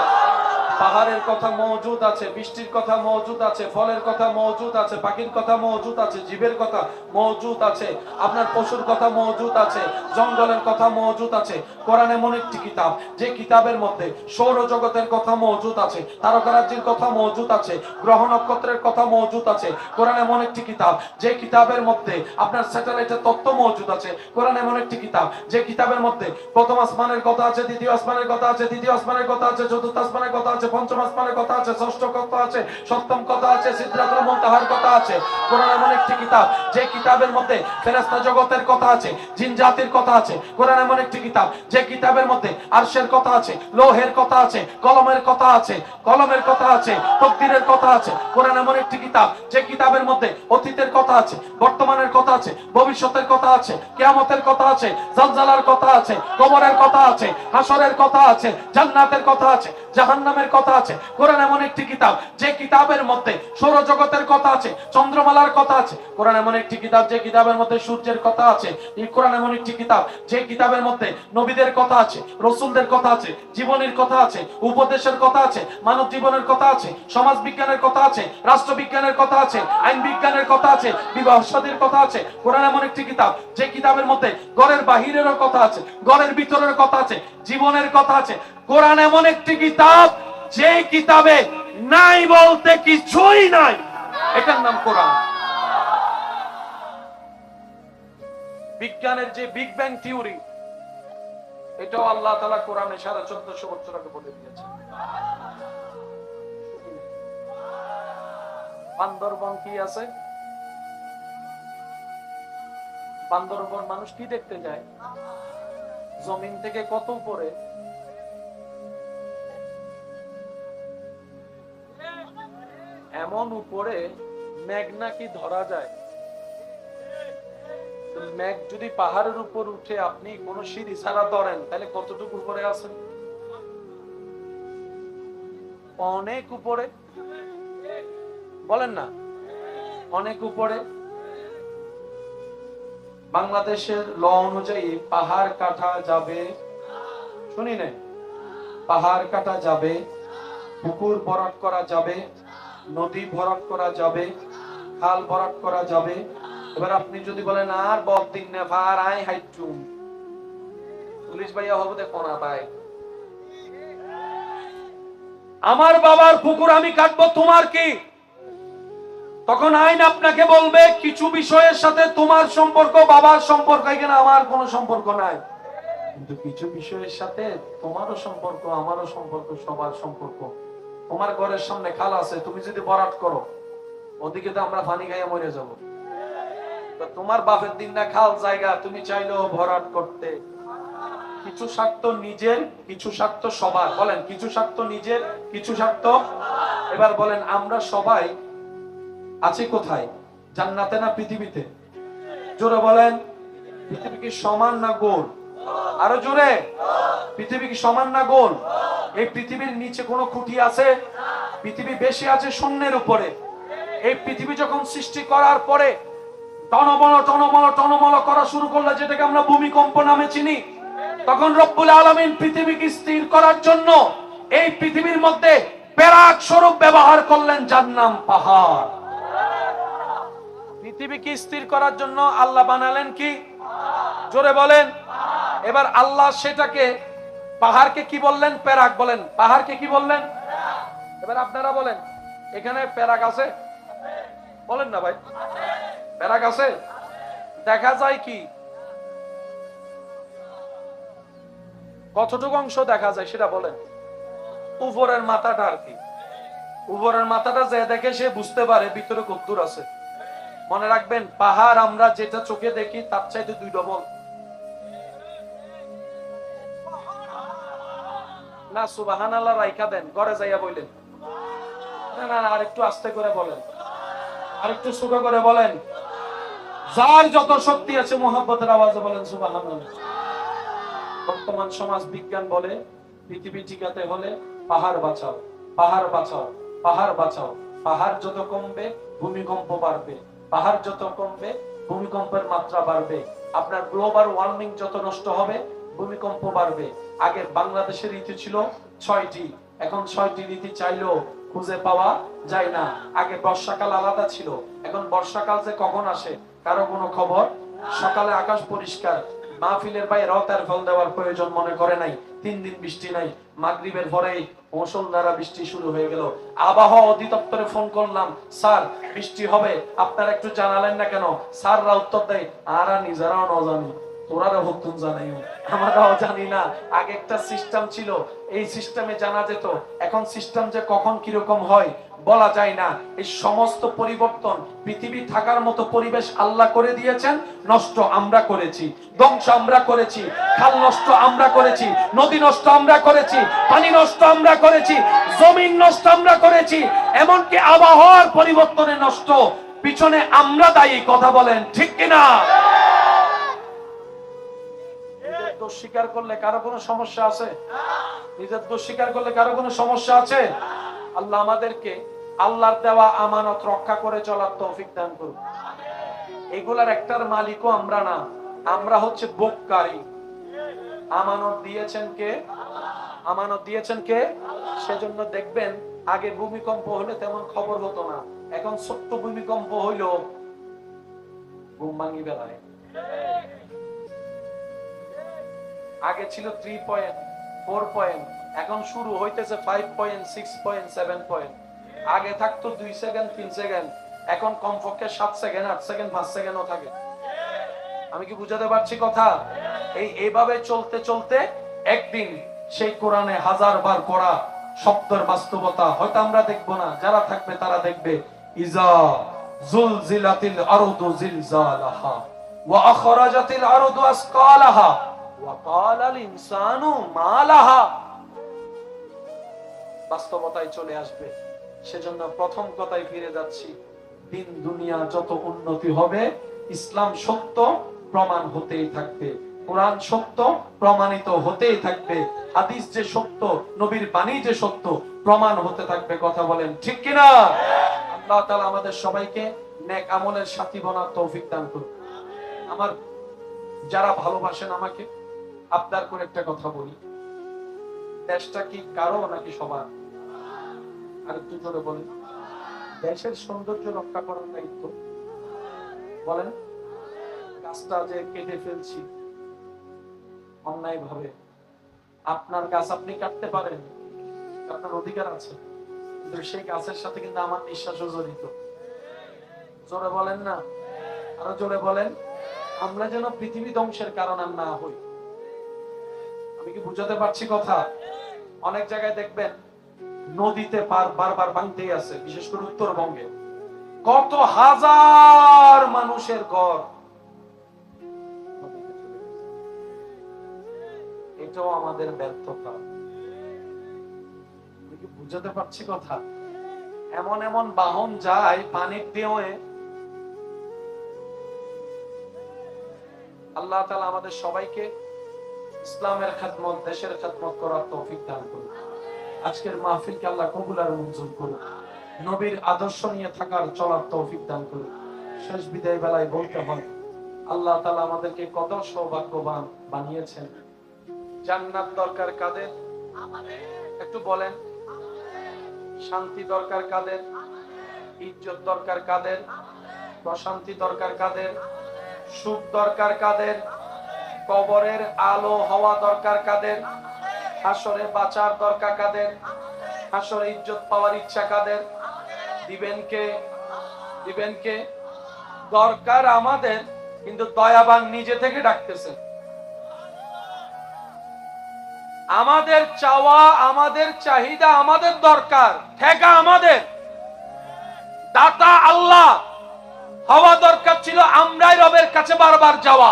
পাহাড়ের কথা মওজুদ আছে, বৃষ্টির কথা মওজুদ আছে, ফলের কথা মওজুদ আছে, পাখির কথা মওজুদ আছে, জীবের কথা মওজুদ আছে, আপনার পশুর কথা মওজুদ আছে, জঙ্গলের কথা মওজুদ আছে। কোরআন এমন একটি কিতাব, যে কিতাবের মধ্যে সৌরজগতের কথা মওজুদ আছে, তারকারাজ্যের কথা মওজুদ আছে, গ্রহ নক্ষত্রের কথা মওজুদ আছে। কোরআন এমন একটি কিতাব, যে কিতাবের মধ্যে আপনার স্যাটেলাইটের তথ্য মওজুদ আছে। কোরআন এমন একটি কিতাব, যে কিতাবের মধ্যে প্রথম আসমানের কথা আছে, দ্বিতীয় আসমানের কথা আছে, তৃতীয় আসমানের কথা আছে, চতুর্থ আসমানের কথা আছে, আছে, পঞ্চম আসমানের কথা আছে, ষষ্ঠ কথা আছে, সপ্তম কথা আছে, সিদরাতুল মুনতাহার কথা আছে। কোরআন এমন একটি কিতাব যে কিতাবের মধ্যে ফেরেশতা জগতের কথা আছে, জিন জাতির কথা আছে। কোরআন এমন একটি কিতাব যে কিতাবের মধ্যে আরশের কথা আছে, লৌহের কথা আছে, কলমের কথা আছে, কলমের কথা আছে, তাকদীরের কথা আছে। কোরআন এমন একটি কিতাব যে কিতাবের মধ্যে অতীতের কথা আছে, বর্তমানের কথা আছে, ভবিষ্যতের কথা আছে, কিয়ামতের কথা আছে, জালজালার কথা আছে, কবরের কথা আছে, হাসরের কথা আছে, জান্নাতের কথা আছে, জাহান্নামের কথা আছে। কোরআন এমন একটি কিতাব যে কিতাবের মধ্যে সৌরজগতের কথা আছে, চন্দ্রমালার কথা আছে। কোরআন এমন একটি কিতাব যে কিতাবের মধ্যে সূর্যের কথা আছে। এই কোরআন এমন একটি কিতাব যে কিতাবের মধ্যে নবীদের কথা আছে, রাসূলদের কথা আছে, জীবনের কথা আছে, উপদেশের কথা আছে, মানব জীবনের কথা আছে, সমাজ বিজ্ঞানের কথা আছে, রাষ্ট্রবিজ্ঞানের কথা আছে, আইন বিজ্ঞানের কথা আছে, বিবাহ শাদীর কথা আছে। কোরআন এমন একটি কিতাব যে কিতাবের মধ্যে ঘরের বাহিরেরও কথা আছে, ঘরের ভিতরের কথা আছে, জীবনের কথা আছে। কোরআন এমন একটি কিতাব যে কিতাবে নাই বলতে কিছুই নাই, এটার নাম কোরআন। বিজ্ঞানের যে বিগ ব্যাং থিওরি, এটাও আল্লাহ তাআলা কোরআনে 1450 বছর আগে বলে দিয়েছে। বান্দরবন কি আছে? বান্দরবন মানুষ কি দেখতে যায়? জমিন থেকে কত উপরে? এমন উপরে মেঘ নাকি ধরা যায়। মেঘ যদি পাহাড়ের উপর উঠে আপনি কোন সিঁড়ি ছাড়া ধরেন, তাহলে কতটুকু উপরে আছেন? অনেক উপরে। বলেন না, অনেক উপরে। বাংলাদেশের ল অনুযায়ী পাহাড় কাটা যাবে, শুনি না, পাহাড় কাটা যাবে, পুকুর ভরাট করা যাবে, নদী ভরাট করা যাবে, খাল ভরাট করা যাবে। এবার আপনি যদি বলেন আর বদিন না ফার আই হাইটুম, পুলিশ ভাইয়া হবে দেখো না ভাই, আমার বাবার পুকুর আমি কাটবো, তোমার কি? তখন আইন আপনাকে বলবে কিছু বিষয়ের সাথে তোমার সম্পর্ক, বাবার সম্পর্ক, এখানে আমার কোনো সম্পর্ক নাই, কিন্তু কিছু বিষয়ের সাথে তোমারও সম্পর্ক, আমারও সম্পর্ক, সবার সম্পর্ক। তোমার ঘরের সামনে খাল আছে, তুমি যদি ভরাট করো, ওদিকে তো আমরা পানি খাইয়া মরে যাবো। তোমার বাপের দিন না খাল জায়গা, তুমি চাইলেও ভরাট করতে। কিছু স্বার্থ নিজের, কিছু স্বার্থ সবার। বলেন, কিছু স্বার্থ নিজের, কিছু স্বার্থ। এবার বলেন, আমরা সবাই আছি কোথায়? জান্নাতে না পৃথিবীতে? জোরে বলেন, পৃথিবী কি সমান না গোল? আরো জোরে, পৃথিবী কি সমান না গোল? এই পৃথিবীর নিচে কোনো খুঁটি আছে? পৃথিবী বেশি আছে শূন্যের উপরে। এই পৃথিবী যখন সৃষ্টি করার পরে টনমল টনমল টনমল করা শুরু করলো, যেটাকে আমরা ভূমিকম্প নামে চিনি, তখন রব্বুল আলামিন পৃথিবীকে স্থির করার জন্য এই পৃথিবীর মধ্যে পেরাক স্বরূপ ব্যবহার করলেন, যার নাম পাহাড়। পৃথিবীকে স্থির করার জন্য আল্লাহ বানালেন কি? জোরে বলেন। এবার আল্লাহ সেটাকে, পাহাড়কে কি বললেন? পেরাক। বলেন, পাহাড়কে কি বললেন? এবার আপনারা বলেন, এখানে পেরাক আছে? বলেন না ভাই, পেরাক আছে? দেখা যায় কি? কতটুকু অংশ দেখা যায় সেটা বলেন। উপরের মাথাটা আর কি, উপরের মাথাটা যে দেখে সে বুঝতে পারে ভিতরে কতদূর আছে। মনে রাখবেন, পাহাড় আমরা যেটা চোখে দেখি তার চাইতে 2 ডবল। না সুবহানাল্লাহ রাইখা দেন, ঘরে যাইয়া বলেন। না না, আরেকটু আস্তে করে বলেন, আরেকটু সুখে করে বলেন। যার যত শক্তি আছে মুহাব্বতের আওয়াজে বলেন সুবহানাল্লাহ। বর্তমান সমাজ বিজ্ঞান বলে পৃথিবী টিকাতে হলে পাহাড় বাঁচাও, পাহাড় বাঁচাও, পাহাড় বাঁচাও। পাহাড় যত কমবে ভূমিকম্প বাড়বে, পাহাড় যত কমবে ভূমিকম্পের মাত্রা বাড়বে। আপনার গ্লোবাল ওয়ার্মিং যত নষ্ট হবে ভূমিকম্প বাড়বে। আগে বাংলাদেশের ঋতু ছিল 6টি, এখন 6টি ঋতু চাইলেও খুঁজে পাওয়া যায় না। আগে বর্ষাকাল আলাদা ছিল, এখন বর্ষাকাল যে কখন আসে কারো কোনো খবর। সকালে আকাশ পরিষ্কার, মাহফিলের বাইরে রতার ফল দেওয়ার প্রয়োজন মনে করে নাই। 3 দিন বৃষ্টি নাই, মাগরিবের পরেই মুষলধারা বৃষ্টি শুরু হয়ে গেল। আবহাওয়া অধিদপ্তরে ফোন করলাম, স্যার বৃষ্টি হবে, আপনারা একটু জানালেন না কেন? স্যাররা উত্তর দেয়, আরা নিজেরাও না জানি। তোরারা ভক্তুন জানাইও, আমরাও জানি না। আগে একটা সিস্টেম ছিল, এই সিস্টেমে জানা যেত। এখন সিস্টেম যে কখন কিরকম হয় বলা যায় না। এই সমস্ত পরিবর্তন, পৃথিবী থাকার মতো পরিবেশ আল্লাহ করে দিয়েছেন, নষ্ট আমরা করেছি, ধ্বংস আমরা করেছি, খাল নষ্ট আমরা করেছি, নদী নষ্ট আমরা করেছি, পানি নষ্ট আমরা করেছি, জমিন নষ্ট আমরা করেছি, এমনকি আবহাওয়ার পরিবর্তনে নষ্ট পিছনে আমরা দায়ী। কথা বলেন ঠিক কিনা? নিজের দোষ স্বীকার করলে কারো কোনো সমস্যা আছে? নিজের দোষ স্বীকার করলে কারো কোনো সমস্যা আছে? আল্লাহ আমাদেরকে আল্লাহর দেওয়া আমানত রক্ষা করে চলার তৌফিক দান করুন। এগুলার একটার মালিকও আমরা না, আমরা হচ্ছে ভোগকারী। আমানত দিয়েছেন কে? আমানত দিয়েছেন কে? সেজন্য দেখবেন আগে ভূমিকম্প হলে তেমন খবর হতো না, এখন ছোট্ট ভূমিকম্প হইল ঘুম ভাঙি বেলায়। আগে ছিল 3 পয়েন্ট 4 পয়েন্ট, এখন শুরু হইতেছে 5 পয়েন্ট 6 পয়েন্ট 7 পয়েন্ট। আগে থাকতো 2 সেকেন্ড 3 সেকেন্ড, এখন কমপক্ষে 7 সেকেন্ড 8 সেকেন্ড 5 সেকেন্ডও থাকে। আমি কি বুঝাতে পারছি কথা? এইভাবে চলতে চলতে একদিন সেই কোরআনে 1000 বার পড়া শব্দের বাস্তবতা হয়তো আমরা দেখবো না, যারা থাকবে তারা দেখবে। ইজা জুলজিলাতিল আরদু জিলজালাহা ওয়া আখরাজাতিল আরদু আসকালাহা ওয়া ক্বালাল ইনসানু মা লাহা। বাস্তবতায় চলে আসবে। সেজন্য প্রথম কথায় ফিরে যাচ্ছি, দিন দুনিয়া যত উন্নতি হবে, ইসলাম সত্য প্রমাণ হতেই থাকবে, কোরআন সত্য প্রমাণিত হতেই থাকবে, হাদিস যে সত্য, নবীর বাণী যে সত্য প্রমাণ হতে থাকবে। কথা বলেন ঠিক কিনা? আল্লাহ তাআলা আমাদের সবাইকে নেক আমলের সাথী বানার তৌফিক দান করুন। আমার যারা ভালোবাসেন আমাকে, আবদার করে একটা কথা বলি, দেশটা কি কারো নাকি সবার? আর একটু জোরে বলেন। দেশের সৌন্দর্য রক্ষা করার দায়িত্ব বলেন। গাছটা যে কেটে ফেলছি অন্যায় ভাবে, আপনার গাছ আপনি কাটতে পারেন, আপনার অধিকার আছে, কিন্তু সেই গাছের সাথে কিন্তু আমার নিঃশ্বাসও জড়িত। জোরে বলেন না, আরো জোরে বলেন। আমরা যেন পৃথিবী ধ্বংসের কারণ আর না হই। আমি কি বুঝাতে পারছি কথা? অনেক জায়গায় দেখবেন নদীতে বারবার ভাঙতেই আছে, বিশেষ করে উত্তরবঙ্গে কত হাজার মানুষের ঘর। এটাও আমাদের ব্যর্থতা। আমি কি বুঝাতে পারছি কথা? এমন এমন বাহন যায় পানির দিয়ে। আল্লাহ তাআলা আমাদের সবাইকে ইসলামের খেদমত, দেশের খেদমত করার তৌফিক দান করুন। আজকের মাহফিলকে আল্লাহ কবুল আর মঞ্জুর করুন। নবীর আদর্শ নিয়ে থাকার চলার তৌফিক দান করুন। শেষ বিদায় বেলায় বলতে হয়, আল্লাহ তাআলা আমাদেরকে কত সৌভাগ্যবান বানিয়েছেন। জান্নাত দরকার কাদের? একটু বলেন। শান্তি দরকার কাদের? ইজ্জত দরকার কাদের? প্রশান্তি দরকার কাদের? সুখ দরকার কাদের? কবরের আলো হওয়া দরকার কাদের? হাসরে বাঁচার দরকার কাদের? হাসরে ইজ্জত পাওয়ার ইচ্ছা কাদের? দিবেন কে? দিবেন কে? দরকার আমাদের, কিন্তু দয়াবান নিজে থেকে ডাকতেছেন। আমাদের চাওয়া, আমাদের চাহিদা, আমাদের দরকার, ঠেকা আমাদের, দাতা আল্লাহ। হওয়া দরকার ছিল আমরাই রবের কাছে বারবার যাওয়া,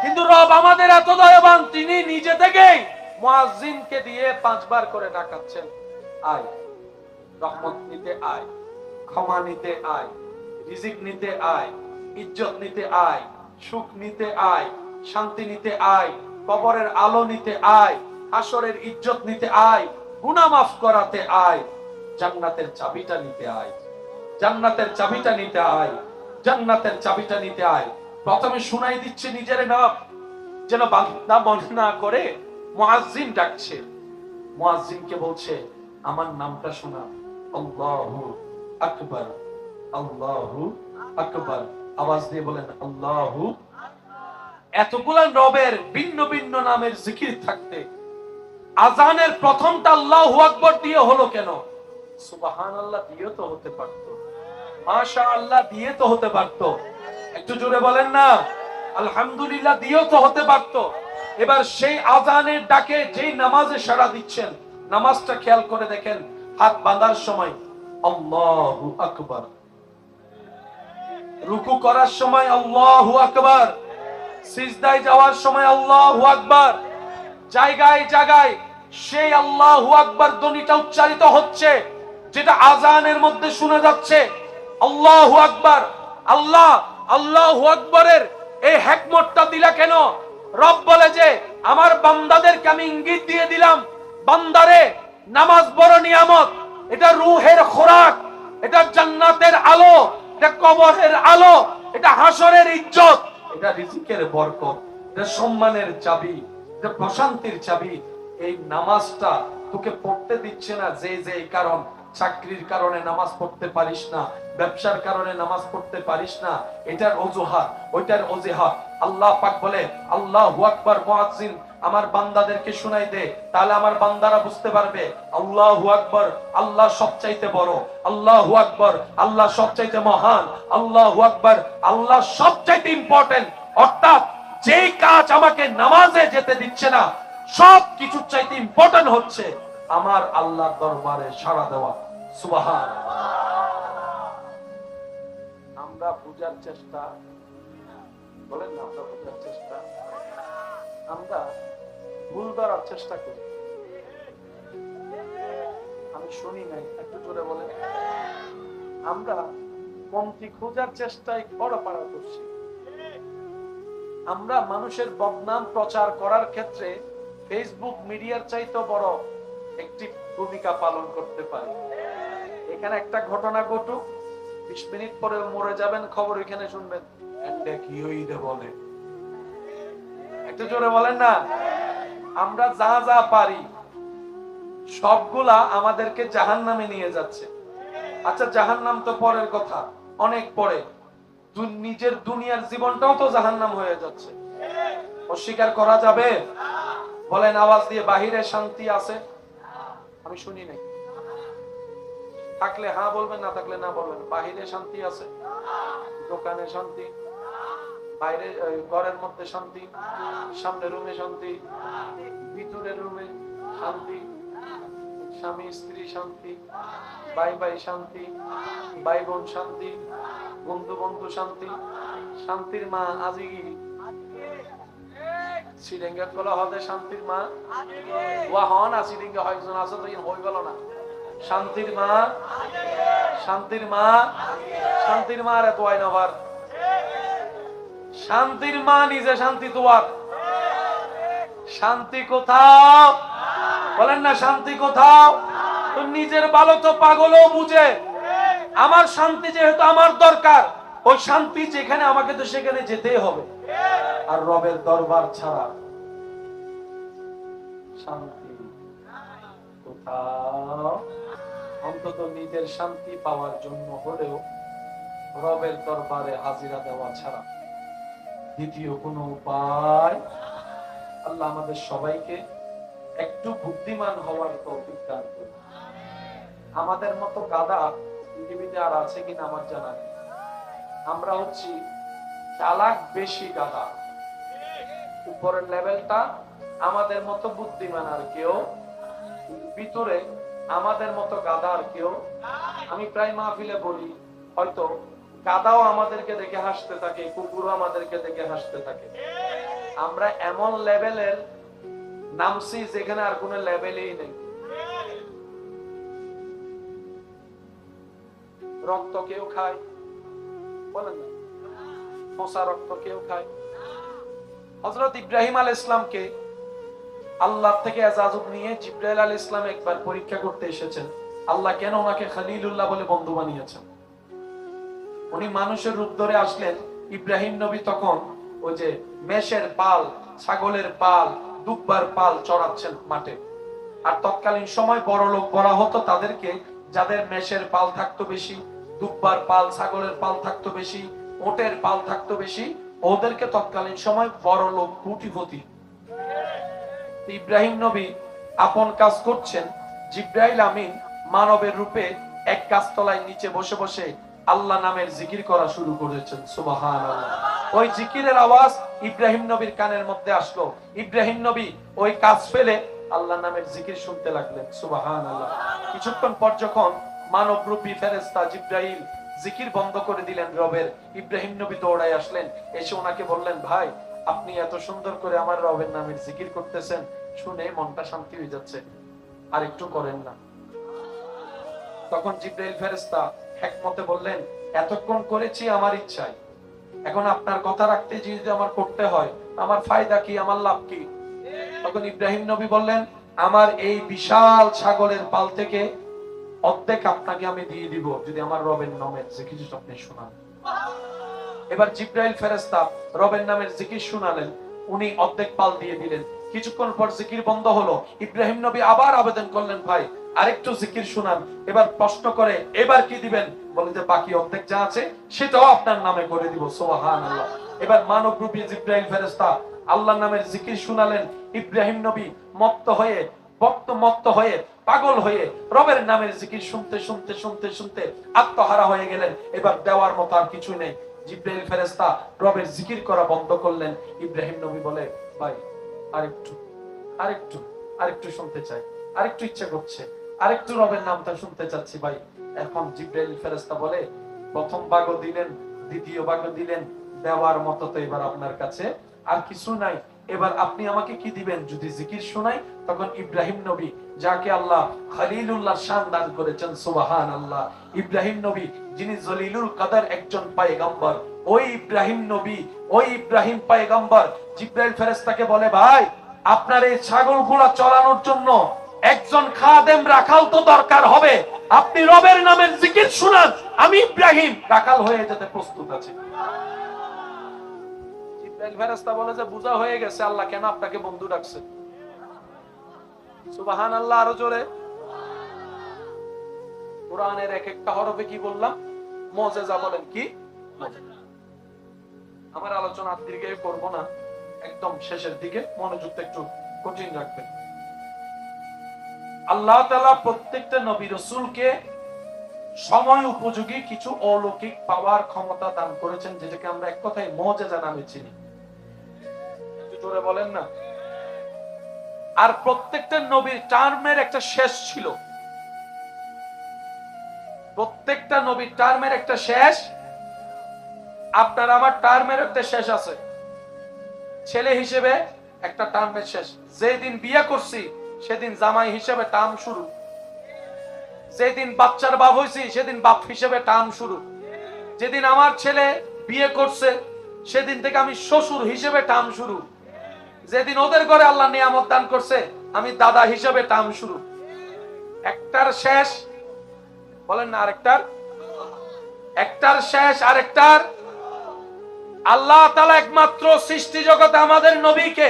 কিন্তু রব আমাদের এত দয়াবান, তিনি নিজে থেকেই মুয়াজ্জিনকে দিয়ে 5 বার করে ডাকাচ্ছেন, আয় রহমত নিতে, আয় ক্ষমা নিতে, আয় রিজিক নিতে, আয় ইজ্জত নিতে, আয় সুখ নিতে, আয় শান্তি নিতে, আয় কবরের আলো নিতে, আয় হাসরের ইজ্জত নিতে, আয় গুনাহ মাফ করাতে, আয় জান্নাতের চাবিটা নিতে, আয় জান্নাতের চাবিটা নিতে, আয় জান্নাতের চাবিটা নিতে, আয়। প্রথমে শুনাই দিচ্ছে নিজের নাম, যেন বান্দা মনে না করে মুয়াজ্জিন ডাকছে। মুয়াজ্জিনকে বলছে আমার নামটা শোনা, আল্লাহু আকবার, আল্লাহু আকবার। আওয়াজ দিয়ে বলেন আল্লাহু। এতগুলা রবের ভিন্ন ভিন্ন নামের জিকির থাকতে আজানের প্রথমটা আল্লাহু আকবার দিয়ে হলো কেন? সুবহানাল্লাহ দিয়ে তো হতে পারতো, মাশাআল্লাহ দিয়ে তো হতে পারতো। একটু জোরে বলেন না। আলহামদুলিল্লাহ দিয়েও তো হতে পারতো। এবার সেই আজানের ডাকে যেই নামাজে সাড়া দিচ্ছেন, নামাজটা খেয়াল করে দেখেন, হাত বাঁধার সময় আল্লাহু আকবার, রুকু করার সময় আল্লাহু আকবার, সিজদায় যাওয়ার সময় আল্লাহু আকবার, জায়গায় জায়গায় সেই আল্লাহু আকবার ধ্বনিটা উচ্চারিত হচ্ছে, যেটা আজানের মধ্যে শোনা যাচ্ছে। আল্লাহু আকবার। আল্লাহ আল্লাহু আকবারের এই হিকমতটা দিলা কেন? রব বলে যে আমার বান্দাদেরকে আমি ইঙ্গিত দিয়ে দিলাম, বান্দারে নামাজ বড় নিয়ামত, এটা রূহের খোরাক, এটা জান্নাতের আলো, এটা কবরের আলো, এটা হাসরের ইজ্জত, এটা রিজিকের বরকত, এটা সম্মানের চাবি, এটা প্রশান্তির চাবি। এই নামাজটা তোকে পড়তে দিচ্ছে না যে যে কারণ, চাকরির কারণে নামাজ পড়তে পারিস না, ব্যবসার কারণে নামাজ পড়তে পারিস না, এটার অজুহাত, ওইটার অজুহাত। আল্লাহ পাক বলে আল্লাহু আকবার মুয়াজ্জিন আমার বান্দাদেরকে শুনাই দে, তাহলে আমার বান্দারা বুঝতে পারবে আল্লাহু আকবার, আল্লাহ সবচাইতে বড়, আল্লাহু আকবার, আল্লাহ সবচাইতে মহান, আল্লাহু আকবার, আল্লাহ সবচাইতে ইম্পর্টেন্ট। অর্থাৎ যেই কাজ আমাকে নামাজে যেতে দিচ্ছে না, সব কিছু চাইতে ইম্পর্টেন্ট হচ্ছে আমার আল্লাহর দরবারে সাড়া দেওয়া। সুবহানাল্লাহ। আমরা বুঝার চেষ্টা, বলেন না, আমরা বুঝার চেষ্টা, আমরা ভুল ধরার চেষ্টা করি। আমি শুনি নাই, একটু জোরে বলেন। আমরা কমতি খোঁজার চেষ্টায় কড়াপাড়া করছি। আমরা মানুষের বদনাম প্রচার করার ক্ষেত্রে ফেসবুক মিডিয়ার চাইতে বড় একটি ভূমিকা পালন করতে পারি। এখানে একটা ঘটনা ঘটুক, 20 মিনিট পরে মরে যাবেন, খবর এখানে শুনবেন, কি হইতে বলে, একটু জোরে বলেন না। আমরা যা যা পারি সবগুলা আমাদেরকে জাহান্নামে নিয়ে যাচ্ছে। আচ্ছা জাহান্নাম তো পরের কথা, অনেক পরে নিজের দুনিয়ার জীবনটাও তো জাহান্নাম হয়ে যাচ্ছে, অস্বীকার করা যাবে? বলেন আওয়াজ দিয়ে, বাহিরে শান্তি আছে? আমি শুনি নাই। থাকলে হ্যাঁ বলবেন, না থাকলে না বলবেন। বাহিরে শান্তি আছে, দোকানে শান্তি, বাইরে ঘরের মধ্যে শান্তি, সামনে রুমে শান্তি, ভিতরের রুমে শান্তি, স্বামী স্ত্রী শান্তি, ভাই ভাই শান্তি, ভাই বোন শান্তি, বন্ধু বন্ধু শান্তি, শান্তির মা আজিগিরি সিডেঙ্গা কলা হতে শান্তির মা ওয়া হন আসিডেঙ্গা হয়জন আছে তো হই গেল না। শান্তির মা, শান্তির মা, শান্তির মা রে তোয়াই নবার, শান্তির মা নিজে শান্তি তোয়ার। শান্তি কোথাও? বলেন না শান্তি কোথাও? তো নিজের ভালো তো পাগলও বুঝে, আমার শান্তি যেহেতু আমার দরকার, ওই শান্তি যেখানে আমাকে তো সেখানে যেতেই হবে। আর রবের দরবার ছাড়া শান্তি কোথাও? অন্তত নিজের শান্তি পাওয়ার জন্য হলেও রবের দরবারে হাজিরা দেওয়া ছাড়া দ্বিতীয় কোনো উপায়। আল্লাহ আমাদের সবাইকে একটু বুদ্ধিমান হওয়ার তৌফিক দান করুন। আমাদের মতো গাধা পৃথিবীতে আর আছে কিনা আমার জানা নেই। আমরা হচ্ছি চালাক বেশি গাধা, উপরের লেভেলটা আমাদের মতো বুদ্ধিমান আর কেউ, ভিতরে আমাদের মতো গাধা আর কেউ। আমি প্রায় মাহফিলে বলি, হয়তো গাধাও আমাদেরকে দেখে হাসতে থাকে, কুকুরও আমাদেরকে দেখে হাসতে থাকে। আমরা এমন লেভেলের নামছি যেখানে আর কোনো লেভেলই নেই। রক্ত কেউ খায়, বলেন না, পচা রক্ত কেউ খায়। হযরত ইব্রাহিম আলাইহিস সালামকে আল্লাহ থেকে ইজাজত নিয়ে জিবরাইল আলাইহিস সালাম একবার পরীক্ষা করতে এসেছেন। আল্লাহ কেন ওনাকে খলিলুল্লাহ বলে বন্ধু বানিয়েছেন? উনি মানুষের রূপ ধরে আসলেন। ইব্রাহিম নবী তখন ওই যে মেষের পাল, ছাগলের পাল, দুব্বার পাল চড়াচ্ছেন মাঠে। আর তৎকালীন সময় বড় লোক বলা হতো তাদেরকে, যাদের মেষের পাল থাকতো বেশি, দুব্বার পাল, ছাগলের পাল থাকতো বেশি, ওটের পাল থাকতো বেশি, ওদেরকে তৎকালীন সময় বড় লোক, কোটিপতি। ইব্রাহিম নবী আপন কাজ করছেন, জিবরাইল আমিন মানবের রূপে এক গাছতলায় নিচে বসে বসে আল্লাহ নামের জিকির করা শুরু করেছেন। সুবহানাল্লাহ। ওই জিকিরের আওয়াজ ইব্রাহিম নবীর কানের মধ্যে আসলো। ইব্রাহিম নবী ওই কাজ ফেলে আল্লাহ নামের জিকির শুনতে লাগলেন। সুবহানাল্লাহ। কিছুক্ষণ পর যখন মানবরূপী ফেরেশতা জিবরাইল জিকির বন্ধ করে দিলেন রবের, ইব্রাহিম নবী দৌড়ায় আসলেন, এসে ওনাকে বললেন, ভাই আপনি এত সুন্দর করে আমার রবের নামের জিকির করতেছেন, শুনে মনটা শান্তি হয়ে যাচ্ছে, আর একটু করেন না? তখন জিবরাইল ফেরেশতা হিকমতে বললেন, এতক্ষণ করেছি আমার ইচ্ছায়, এখন আপনার কথা রাখতে যদি আমার করতে হয়, আমার ফায়দা কি, আমার লাভ কি? তখন ইব্রাহিম নবী বললেন, আমার এই বিশাল ছাগলের পাল থেকে অর্ধেক আপনাকে আমি দিয়ে দিব যদি আমার রবের নামের জিকির আপনি শোনান। এবার জিবরাইল ফেরেশতা রবের নামের জিকির শোনালেন, উনি অর্ধেক পাল দিয়ে দিলেন। কিছুক্ষণ পর জিকির বন্ধ হলো। ইব্রাহিম নবী আবার আবেদন করলেন, ভাই আরেকটু জিকির শোনান। এবার প্রশ্ন করে, এবার কি দিবেন? বলে যে বাকি অর্ধেক যা আছে সেটাও আপনার নামে করে দিব। সুবহানাল্লাহ। এবার মানবরূপী জিবরাইল ফেরেশতা আল্লাহর নামের জিকির শোনালেন। ইব্রাহিম নবী মত্ত হয়ে পাগল হয়ে রবের নামের জিকির শুনতে শুনতে শুনতে শুনতে আত্মহারা হয়ে গেলেন। এবার দেওয়ার মতো আর কিছু নেই। জিবরাইল ফেরেশতা রবের জিকির করা বন্ধ করলেন। ইব্রাহিম নবী বলে, ভাই আরেকটু আরেকটু আরেকটু শুনতে চাই, আরেকটু ইচ্ছা করছে, আরেকটু রবের নামটা শুনতে চাচ্ছি ভাই। এখন জিবরাইল ফেরেশতা বলে, প্রথম ভাগও দিলেন, দ্বিতীয় ভাগও দিলেন, দেওয়ার মতো তো এবার আপনার কাছে আর কিছু নাই। এবার আপনি আমাকে কি দিবেন যদি জিকির শোনাই? তখন ইব্রাহিম নবী, যাকে আল্লাহ খলিলুল্লাহ শান দান করেছেন, সুবহানাল্লাহ, ইব্রাহিম নবী যিনি জলিলুল কদর একজন পয়গম্বর, ওই ইব্রাহিম নবী, ওই ইব্রাহিম পয়গম্বর জিবরাইল ফেরেশতাকে বলে, ভাই আপনার এই ছাগলগুলা চড়ানোর জন্য একজন খাদেম রাখাল তো দরকার হবে, আপনি রবের নামের জিকির শুনান, আমি ইব্রাহিম রাখাল হয়ে যেতে প্রস্তুত আছি। জিবরাইল ফেরেশতা বলে যে বুঝা হয়ে গেছে, আল্লাহ কেন আপনাকে বন্ধু ডাকছে। সুবহানাল্লাহ। আরো জোরে। কোরআনের এক একটা হরফে কি বললাম? মুজিজা বলেন। কি আমার আলোচনা দীর্ঘায়ু করব না, একদম শেষের দিকে মনোযোগটা একটু কঠিন রাখবেন। আল্লাহ তাআলা প্রত্যেকটা নবী রাসূলকে সময় উপযোগী কিছু অলৌকিক পাওয়ার ক্ষমতা দান করেছেন, যেটাকে আমরা এক কথায় মুজিজা নামে চিনি। একটু জোরে বলেন না। আর প্রত্যেকটা নবীর টার্মের একটা শেষ ছিল। প্রত্যেকটা নবীর টার্মের একটা শেষ। আপনার আমার টার্মের একটা শেষ আছে। ছেলে হিসেবে একটা টার্মের শেষ। যেদিন বিয়ে করছি সেদিন জামাই হিসেবে টার্ম শুরু। যেদিন বাচ্চার বাপ হইছি সেদিন বাপ হিসেবে টার্ম শুরু। যেদিন আমার ছেলে বিয়ে করছে সেদিন থেকে আমি শ্বশুর হিসেবে টার্ম শুরু। যেদিন ওদের ঘরে আল্লাহ নিয়ামত দান করছে আমি দাদা হিসেবে টার্ম শুরু। একটার শেষ বলেন না, আরেকটার, একটার শেষ আরেকটার। আল্লাহ তাআলা একমাত্র সৃষ্টি জগতে আমাদের নবীকে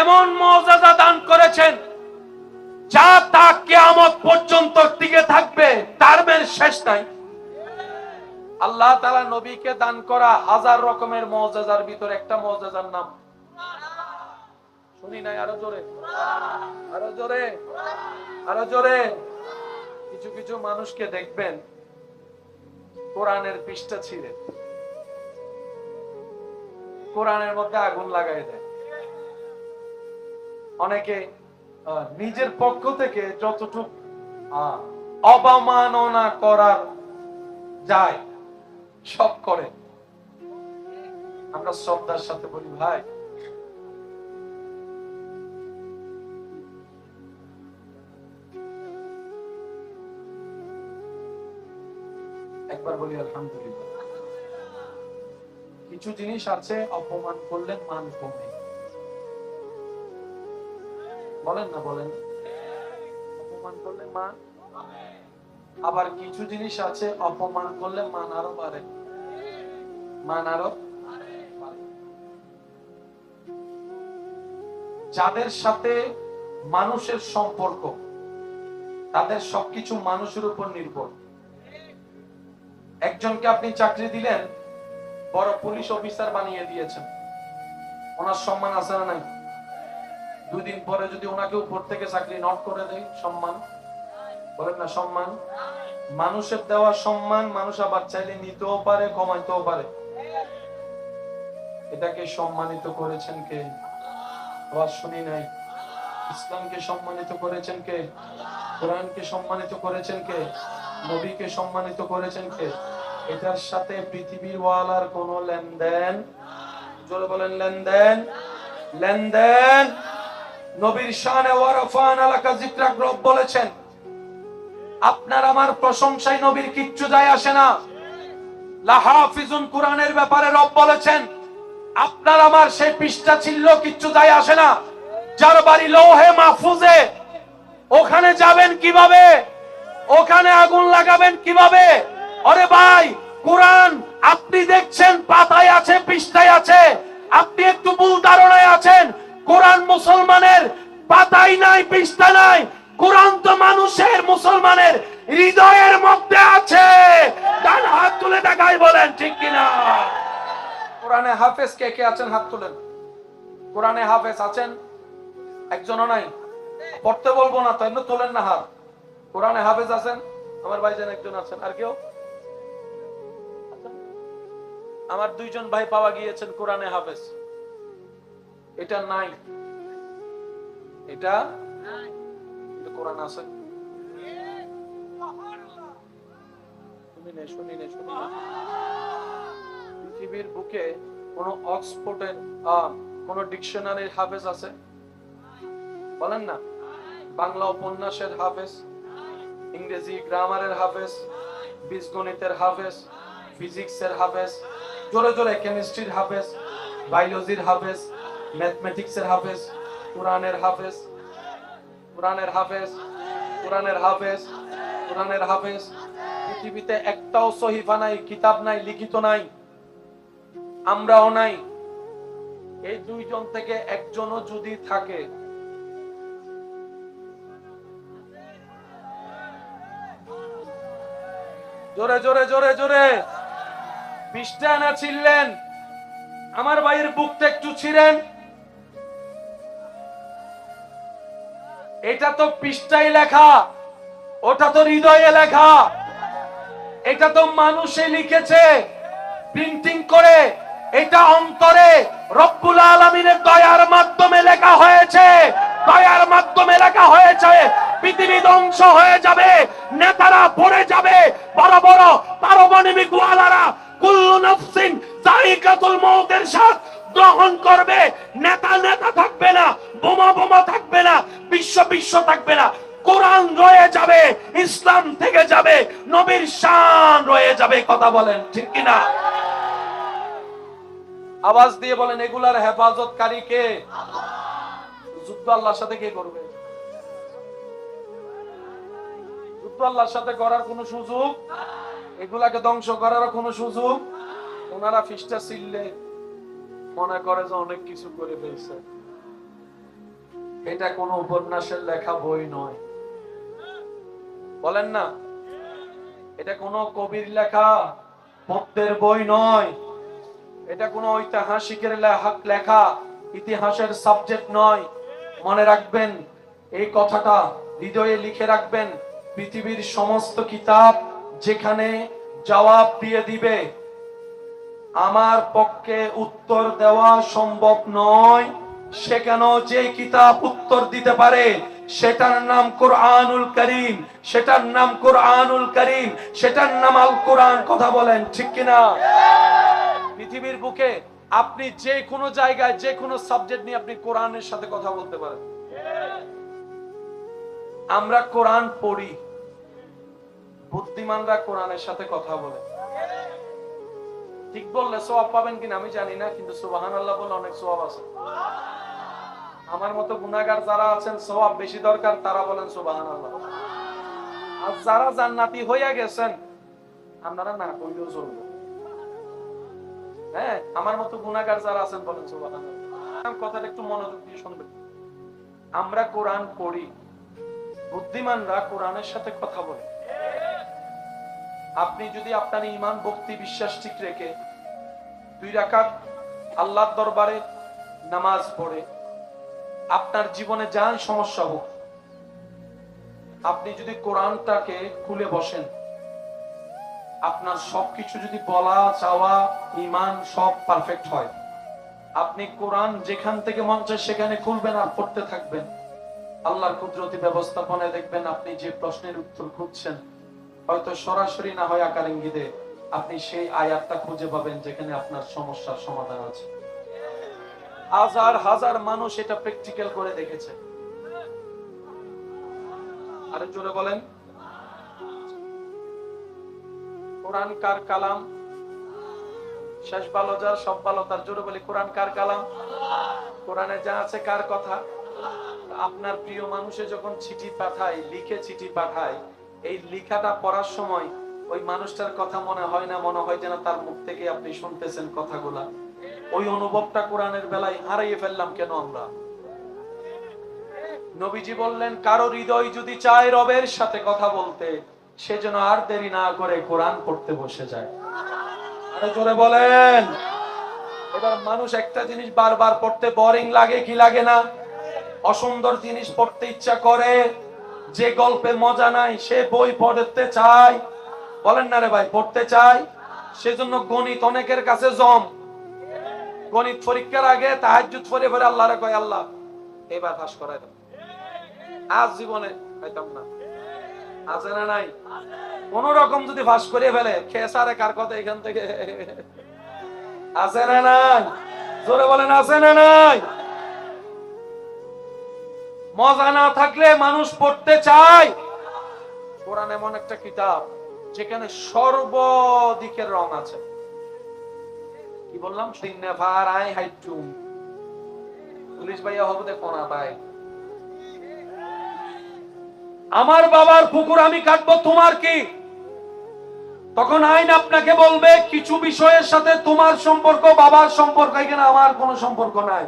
এমন মুজিজা দান করেছেন যা তা কিয়ামত পর্যন্ত টিকে থাকবে, টার্মের শেষ নাই। আল্লাহ তাআলা নবীকে দান করা হাজার রকমের মুজিজার ভিতর একটা মুজিজার নাম শুনি নাই? আরো জোরে, আরো জোরে, আরো জোরে। কিছু কিছু মানুষকে দেখবেন কোরআনের পৃষ্ঠা ছিঁড়ে কোরআনের মধ্যে আগুন লাগাই দেয়। অনেকে নিজের পক্ষ থেকে যতটুকু অবমাননা করার যায় সব করে। আমরা শ্রদ্ধার সাথে বলি, ভাই একবার বলি আলহামদুলিল্লাহ। কিছু জিনিস আছে অপমান করলে মান কমে। বলেন না, বলেন। অপমান করলে মান। আবার কিছু জিনিস আছে অপমান করলে মান আরো বাড়ে, মান আরো। যাদের সাথে মানুষের সম্পর্ক তাদের সবকিছু মানুষের উপর নির্ভর। একজনকে আপনি চাকরি দিলেন, বড় পুলিশ অফিসার বানিয়ে দিয়েছেন, ওনার সম্মান আছে না নাই? দুই দিন পরে যদি ওনাকে উপর থেকে চাকরি নট করে দেয়, সম্মান বলেন না, সম্মান। মানুষের দেওয়া সম্মান মানুষ আবার চাইলে নিতেও পারে, কমাইতেও পারে। এটাকে সম্মানিত করেছেন কে? আওয়াজ শুনি নাই। ইসলামকে সম্মানিত করেছেন কে? কোরআনকে সম্মানিত করেছেন কে? নবীকে সম্মানিত করেছেন কে? এটার সাথে পৃথিবীর ওয়ালার কোন লেনদেন, জোরে বলেন লেনদেন, লেনদেন। নবীর শানে ওয়ারাফান আলাকা যিকরাক রব বলেছেন, আপনার আমার প্রশংসায় নবীর কিচ্ছু যায় আসে না। লাহাফিজুন কোরআনের ব্যাপারে রব বলেছেন, আপনার আমার সেই পৃষ্ঠা ছিল কিচ্ছু যায় আসে না। যার বাড়ি লৌহে মাহফুজে, ওখানে যাবেন কিভাবে? ওখানে আগুন লাগাবেন কিভাবে? আরে ভাই, কোরআন আপনি দেখছেন পাতায় আছে, পৃষ্ঠায় আছে, আপনি একটু ভুল ধারণায় আছেন। কোরআন মুসলমানের পাতায় নাই, পৃষ্ঠা নাই। কোরআন তো মানুষের, মুসলমানের হৃদয়ের মধ্যে আছে। ডান হাত তুলে দেখাই, বলেন ঠিক কিনা? কোরআনে হাফেজ কে কে আছেন? হাত তুলেন। কোরআনে হাফেজ আছেন? একজনও নাই। পড়তে বলবো না তো, এমনি তোলেন না হাত। কোরআনে হাফেজ আছেন? আমার ভাইজান একজন আছেন। আর কেউ? আমার দুইজন ভাই পাওয়া গিয়েছেন কোরআনে হাফেজ। এটা নাই, এটা কোরআন আছে। পৃথিবীর বুকে কোন অক্সফোর্ডের কোন ডিকশনারির হাফেজ আছে? বলেন না। বাংলা উপন্যাসের হাফেজ, ইংরেজি গ্রামারের হাফেজ, বীজগণিতের হাফেজ, ফিজিক্সের হাফেজ, জোরে জোরে কেমিস্ট্রির হাফেজ, বায়োলজির হাফেজ, ম্যাথমেটিক্সের হাফেজ, কোরআনের হাফেজ, কোরআনের হাফেজ, কোরআনের হাফেজ, কোরআনের হাফেজ। পৃথিবীতে একটাও সহিফা নাই, কিতাব নাই, লিখিত নাই, আমরাও নাই। এই দুইজন থেকে একজনও যদি থাকে, জোরে জোরে জোরে জোরে পৃষ্ঠা না ছিলেন, আমার ভাইয়ের বুকটা একটু ছিলেন। এটা তো পৃষ্ঠায় লেখা, ওটা তো হৃদয়ে লেখা। এটা তো মানুষে লিখেছে প্রিন্টিং করে, এটা অন্তরে রব্বুল আলামিনের দয়ার মাধ্যমে লেখা হয়েছে, দয়ার মাধ্যমে লেখা হয়েছে। পৃথিবী ধ্বংস হয়ে যাবে, নেতারা পড়ে যাবে, বড় বড় পারমাণবিক ওয়ালারা কুল্লু নাফসিন যায়িকাতুল মউতের স্বাদ গ্রহণ করবে। নেতা নেতা থাকবে না, বোমা বোমা থাকবে না, বিশ্ব বিশ্ব থাকবে না। কোরআন রয়ে যাবে, ইসলাম থেকে যাবে, নবীর শান রয়ে যাবে। কথা বলেন ঠিক কিনা? আওয়াজ দিয়ে বলেন, এগুলার হেফাজতকারী কে? যুদ্ধ আল্লাহর সাথে কে করবে? যুদ্ধ আল্লাহর সাথে করার কোন সুযোগ, এগুলাকে ধ্বংস করার কোন সুযোগ। ওনারা ফিসটা ছিললে মনে করে যে অনেক কিছু করে ফেলছে। এটা কোন উপন্যাসের লেখা বই নয়, বলেন না। এটা কোন কবির লেখা পদ্যের বই নয়। এটা কোন ঐতিহাসিকের লেখা ইতিহাসের সাবজেক্ট নয়। মনে রাখবেন, এই কথাটা হৃদয়ে লিখে রাখবেন। পৃথিবীর সমস্ত কিতাব যেখানে জবাব দিয়ে দিবে, আমার পক্ষে উত্তর দেওয়া সম্ভব নয়, সেখানেও যে কিতাব উত্তর দিতে পারে সেটার নাম কোরআনুল কারীম, সেটার নাম কোরআনুল কারীম, সেটার নাম আল কোরআন। কথা বলেন ঠিক কিনা? পৃথিবীর বুকে আপনি যে কোনো জায়গায় যে কোনো সাবজেক্ট নিয়ে আপনি কোরআনের সাথে কথা বলতে পারেন। আমরা কোরআন পড়ি, বুদ্ধিমানরা কোরআনের সাথে কথা বলে। ঠিক বললে সওয়াব পাবেন কিনা আমি জানি না, কিন্তু সুবহানাল্লাহ বলে অনেক সওয়াব আছে। আমার মতো গুনাহগার যারা আছেন, সওয়াব বেশি দরকার, তারা বলেন সুবহানাল্লাহ। আর যারা জান্নাতি হইয়া গেছেন, আপনারা না কইলেও চলবে। হ্যাঁ, আমার মতো গুনাহগার যারা আছেন বলেন সুবহানাল্লাহ। কথাটা একটু মনোযোগ দিয়ে শুনবেন। আমরা কোরআন পড়ি, বুদ্ধিমানরা কোরআনের সাথে কথা বলে। আপনি যদি আপনার ঈমান, ভক্তি, বিশ্বাস ঠিক রেখে 2 রাকাত আল্লাহর দরবারে নামাজ পড়ে, আপনার জীবনে যা সমস্যা হোক, আপনি যদি কোরআনটাকে খুলে বসেন, আপনার সবকিছু যদি বলা, চাওয়া, ঈমান সব পারফেক্ট হয়। আপনি কোরআন যেখান থেকে মন চায় সেখানে খুলবেন আর পড়তে থাকবেন। আল্লাহর কুদরতি ব্যবস্থাপনায় দেখবেন আপনি যে প্রশ্নের উত্তর খুঁজছেন, হয়তো সরাসরি না হয় আকার ইঙ্গিতে, আপনি সেই আয়াতটা খুঁজে পাবেন যেখানে আপনার সমস্যার সমাধান আছে। হাজার হাজার মানুষ এটা প্র্যাকটিক্যাল করে দেখেছে। আরে জোরে বলেন, কোরআন কার কালাম? শেষ ভালো যার সব ভালো তার। জোরে বলি, কোরআন কার কালাম? কোরআনে যা আছে কার কথা? আপনার প্রিয় মানুষে যখন চিঠি পাঠায়, লিখে চিঠি পাঠায়, এই লিখাটা পড়ার সময় ওই মানুষটার কথা মনে হয় না, মনে হয় যেন তার মুখ থেকে আপনি শুনতেছেন কথাগুলা। ওই অনুভবটা কোরআনের বেলায় হারিয়ে ফেললাম কেন আমরা? নবীজি বললেন, কারো হৃদয় যদি চায় রবের সাথে কথা বলতে, সে যেন আর দেরি না করে কোরআন পড়তে বসে যায়। আরে জোরে বলেন। এবার মানুষ একটা জিনিস বারবার পড়তে বোরিং লাগে কি লাগে না? অসুন্দর জিনিস পড়তে ইচ্ছা করে, যে গল্পে মজা নাই সে বই পড়তে চায়। বলেন না রে ভাই, পড়তে চায়। সেজন্য গণিত অনেকের কাছে জম। গণিত পরীক্ষার আগে তাহাজ্জুদ পড়ে পড়ে আল্লাহরে কয়, আল্লাহ এবার পাস করাই দাও। আজ জীবনে পাইতাম না। আছে না নাই? কোন রকম যদি পাস করে ফেলে, খেসারে কার কথা এখান থেকে? আছে না নাই? জোরে বলেন, আছে না নাই? মজা না থাকলে মানুষ পড়তে চায়। কোরআন এমন একটা কিতাব যেখানে সর্বদিকের রং আছে। কি বললাম? পুলিশ ভাইয়া হবে কোনা ভাই, আমার বাবার পুকুর আমি কাটবো, তোমার কি? তখন আইন আপনাকে বলবে কিছু বিষয়ের সাথে তোমার সম্পর্ক, বাবার সম্পর্ক, এখানে আমার কোনো সম্পর্ক নাই।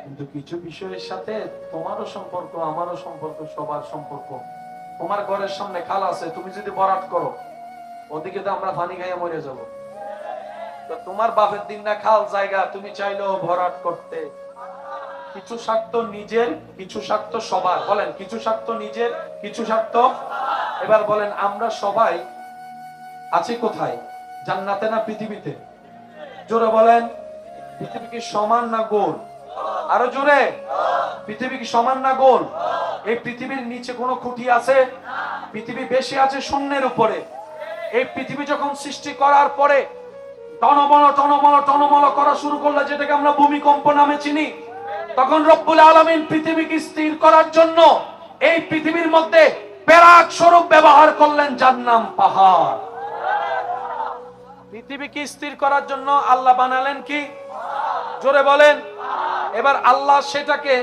কিন্তু কিছু বিষয়ের সাথে তোমারও সম্পর্ক, আমারও সম্পর্ক, সবার সম্পর্ক। তোমার ঘরের সামনে খাল আছে, তুমি যদি বরাত করো, ওদিকে তো আমরা পানি খাইয়ে মরে যাবো। তোমার বাপের দিন না খাল জায়গা, তুমি চাইলেও ভরাট করতে। কিছু স্বার্থ নিজের, কিছু স্বার্থ সবার। বলেন, কিছু স্বার্থ নিজের, কিছু স্বার্থ। এবার বলেন, আমরা সবাই আছি কোথায়? জান্নাতে না পৃথিবীতে? জোরে বলেন। পৃথিবী কি সমান না গোল? আরো জোরে। পৃথিবী কি সমান না গোল? এই পৃথিবীর নিচে কোনো খুঁটি আছে? পৃথিবী বেশি আছে শূন্যের উপরে। এই পৃথিবী যখন সৃষ্টি করার পরে টনমল টনমল টনমল করা শুরু করলো, যেটাকে আমরা ভূমিকম্প নামে চিনি, তখন রব্বুল আলামিন পৃথিবীকে স্থির করার জন্য এই পৃথিবীর মধ্যে পেরাক স্বরূপ ব্যবহার করলেন, যার নাম পাহাড়। পৃথিবীকে স্থির করার জন্য আল্লাহ বানালেন কি? জোরে বলেন। এবার আল্লাহ সেটাকে,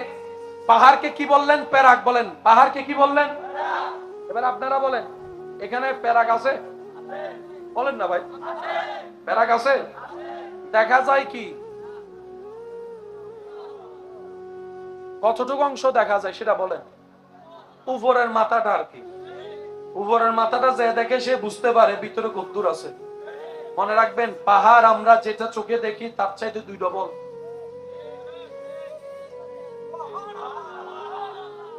পাহাড়কে কি বললেন? পেরাক। বলেন, পাহাড়কে কি বললেন? এবার আপনারা বলেন, এখানে পেরাক আছে? বলেন না ভাই, পেরাক আছে? দেখা যায় কি? কতটুকু অংশ দেখা যায় সেটা বলেন। উপরের মাথাটা আর কি। উপরের মাথাটা যে দেখে সে বুঝতে পারে ভিতরে কদ্দুর আছে। মনে রাখবেন, পাহাড় আমরা যেটা চোখে দেখি তার চাইতে 2 ডবল।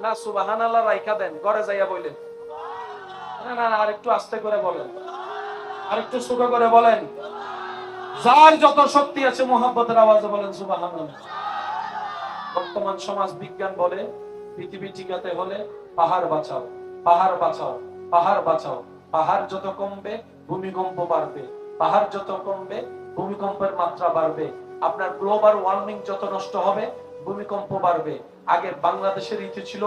না সুবহানাল্লাহ রাইখা দেন, ঘরে যাইয়া বলেন। না না, আর একটু আস্তে করে বলেন, আর একটু ছোট করে বলেন। যার যত শক্তি আছে মুহাব্বতের আওয়াজে বলেন সুবহানাল্লাহ। বর্তমান সমাজ বিজ্ঞান বলে পৃথিবী টিকাতে হলে পাহাড় বাঁচাও, পাহাড় বাঁচাও, পাহাড় বাঁচাও। পাহাড় যত কমবে ভূমিকম্প বাড়বে, পাহাড় যত কমবে ভূমিকম্পের মাত্রা বাড়বে। আপনার গ্লোবাল ওয়ার্মিং যত নষ্ট হবে ভূমিকম্প বাড়বে। আগে বাংলাদেশের ঋতু ছিল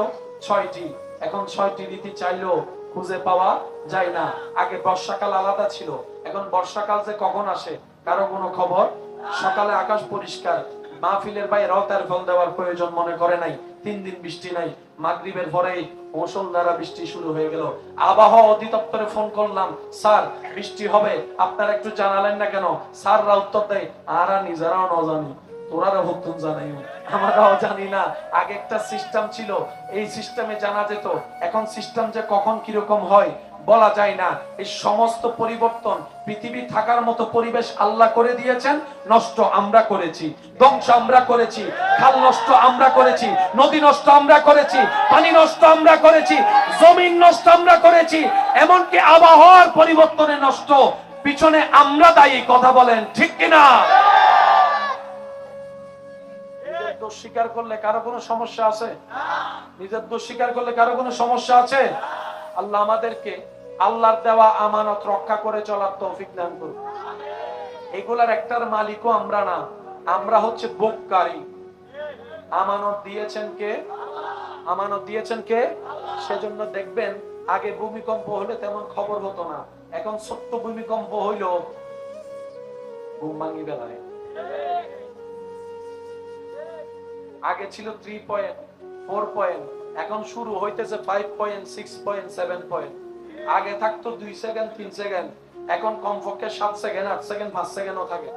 6টি, এখন 6টি ঋতু চাইলেও খুঁজে পাওয়া যায় না। আগে বর্ষাকাল আলাদা ছিল, এখন বর্ষাকাল যে কখন আসে কারো কোনো খবর। সকালে আকাশ পরিষ্কার, মাহফিলের বাইরেও তার ফল দেওয়ার প্রয়োজন মনে করে নাই। 3 দিন বৃষ্টি নাই, মাগরিবের পরেই মুষলধারা বৃষ্টি শুরু হয়ে গেল। আবহাওয়া অধিদপ্তরে ফোন করলাম, স্যার বৃষ্টি হবে, আপনারা একটু জানালেন না কেন? স্যাররা উত্তর দেয়, আরা নিজেরাও না জানি, তোরারা ভক্তন জানাই, আমরাও জানি না। আগে একটা সিস্টেম ছিল, এই সিস্টেমে জানা যেত। এখন সিস্টেম যে কখন কিরকম হয় বলা যায় না। এই সমস্ত পরিবর্তন, পৃথিবী থাকার মতো পরিবেশ আল্লাহ করে দিয়েছেন, নষ্ট আমরা করেছি, ধ্বংস আমরা করেছি। খাল নষ্ট আমরা করেছি, নদী নষ্ট আমরা করেছি, পানি নষ্ট আমরা করেছি, জমিন নষ্ট আমরা করেছি, এমনকি আবহাওয়ার পরিবর্তনে নষ্ট পিছনে আমরা দায়ী। কথা বলেন ঠিক কিনা? দোষ স্বীকার করলে কারো কোনো সমস্যা আছে? নিজের দোষ স্বীকার করলে কারো কোনো সমস্যা আছে? আল্লাহ আমাদেরকে আল্লাহর দেওয়া আমানত রক্ষা করে চলার তৌফিক দান করুন। এগুলার একটার মালিকও আমরা না, আমরা হচ্ছে ভোগকারী। আমানত দিয়েছেন কে? আমানত দিয়েছেন কে? সেজন্য দেখবেন আগে ভূমিকম্প হলে তেমন খবর হতো না, এখন ছোট্ট ভূমিকম্প হইল ঘুম ভাঙি বেলায়। আগে ছিল 3 পয়েন্ট 4 পয়েন্ট, এখন শুরু হইতেছে 5 পয়েন্ট 6 পয়েন্ট 7 পয়েন্ট। আগে থাকতো 2 সেকেন্ড 3 সেকেন্ড, এখন কমপক্ষে 7 সেকেন্ড 8 সেকেন্ড 5 সেকেন্ডও থাকে।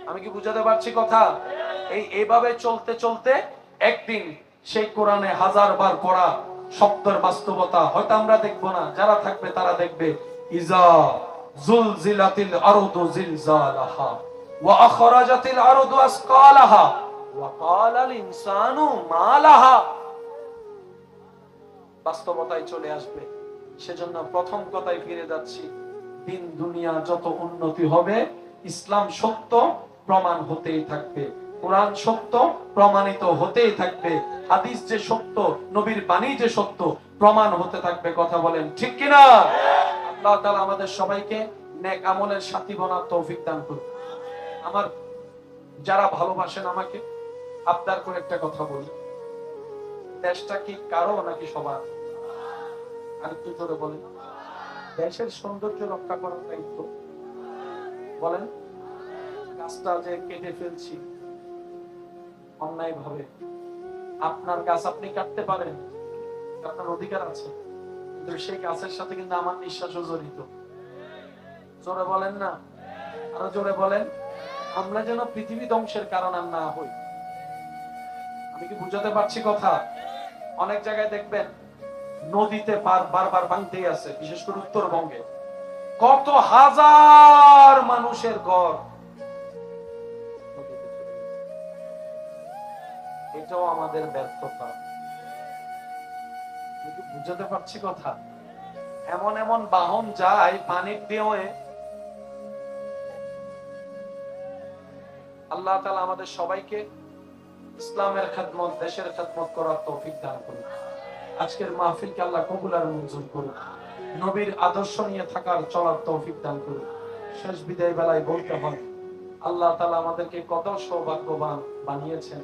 আমি কি বুঝাতে পারছি কথা? এইভাবে চলতে চলতে একদিন সেই কোরআনে 1000 বার পড়া শব্দের বাস্তবতা হয়তো আমরা দেখবো না, যারা থাকবে তারা দেখবে। ইজা জুলজিলাতিল আরদু জিলজালাহা ওয়া আখরাজাতিল আরদু আসকালাহা ওয়া ক্বালাল ইনসানু মা লাহা। বাস্তবতায় চলে আসবে। সেজন্য প্রথম কথায় ফিরে যাচ্ছি, দিন দুনিয়া যত উন্নতি হবে, ইসলাম সত্য প্রমাণ হতেই থাকবে, কোরআন সত্য প্রমাণিত হতেই থাকবে, হাদিস যে সত্য, নবীর বাণী যে সত্য প্রমাণ হতে থাকবে। কথা বলেন ঠিক কিনা? আল্লাহ তাআলা আমাদের সবাইকে নেক আমলের সাথী বানার তৌফিক দান করুন। আমার যারা ভালোবাসেন আমাকে আবদার করে একটা কথা বলি, দেশটা কি কারো নাকি সবার? আরেকটু জোরে বলেন। দেশের সৌন্দর্য রক্ষা করার দায়িত্ব বলেন। গাছটা যে কেটে ফেলছি অন্যায় ভাবে, আপনার গাছ আপনি কাটতে পারেন, আপনার অধিকার আছে, কিন্তু সেই গাছের সাথে কিন্তু আমার নিঃশ্বাসও জড়িত। জোরে বলেন না, আরো জোরে বলেন। আমরা যেন পৃথিবী ধ্বংসের কারণ আর না হই। আমি কি বুঝাতে পারছি কথা? অনেক জায়গায় দেখবেন নদীতে বারবার ভাঙতেই আছে, বিশেষ করে উত্তরবঙ্গে কত হাজার মানুষের ঘর। এটাও আমাদের ব্যর্থতা। বুঝাতে পারছি কথা? এমন এমন বাহন যায় পানির দিয়ে। আল্লাহ তাআলা আমাদের সবাইকে ইসলামের খেদমত, দেশের খেদমত করার তৌফিক দান করুন। আজকের মাহফিলকে আল্লাহ কবুল আর মঞ্জুর করুন। নবীর আদর্শ নিয়ে থাকার চলার তৌফিক দান করুন। শেষ বিদায় বেলায় বলতে হয়, আল্লাহ তাআলা আমাদেরকে কত সৌভাগ্যবান বানিয়েছেন।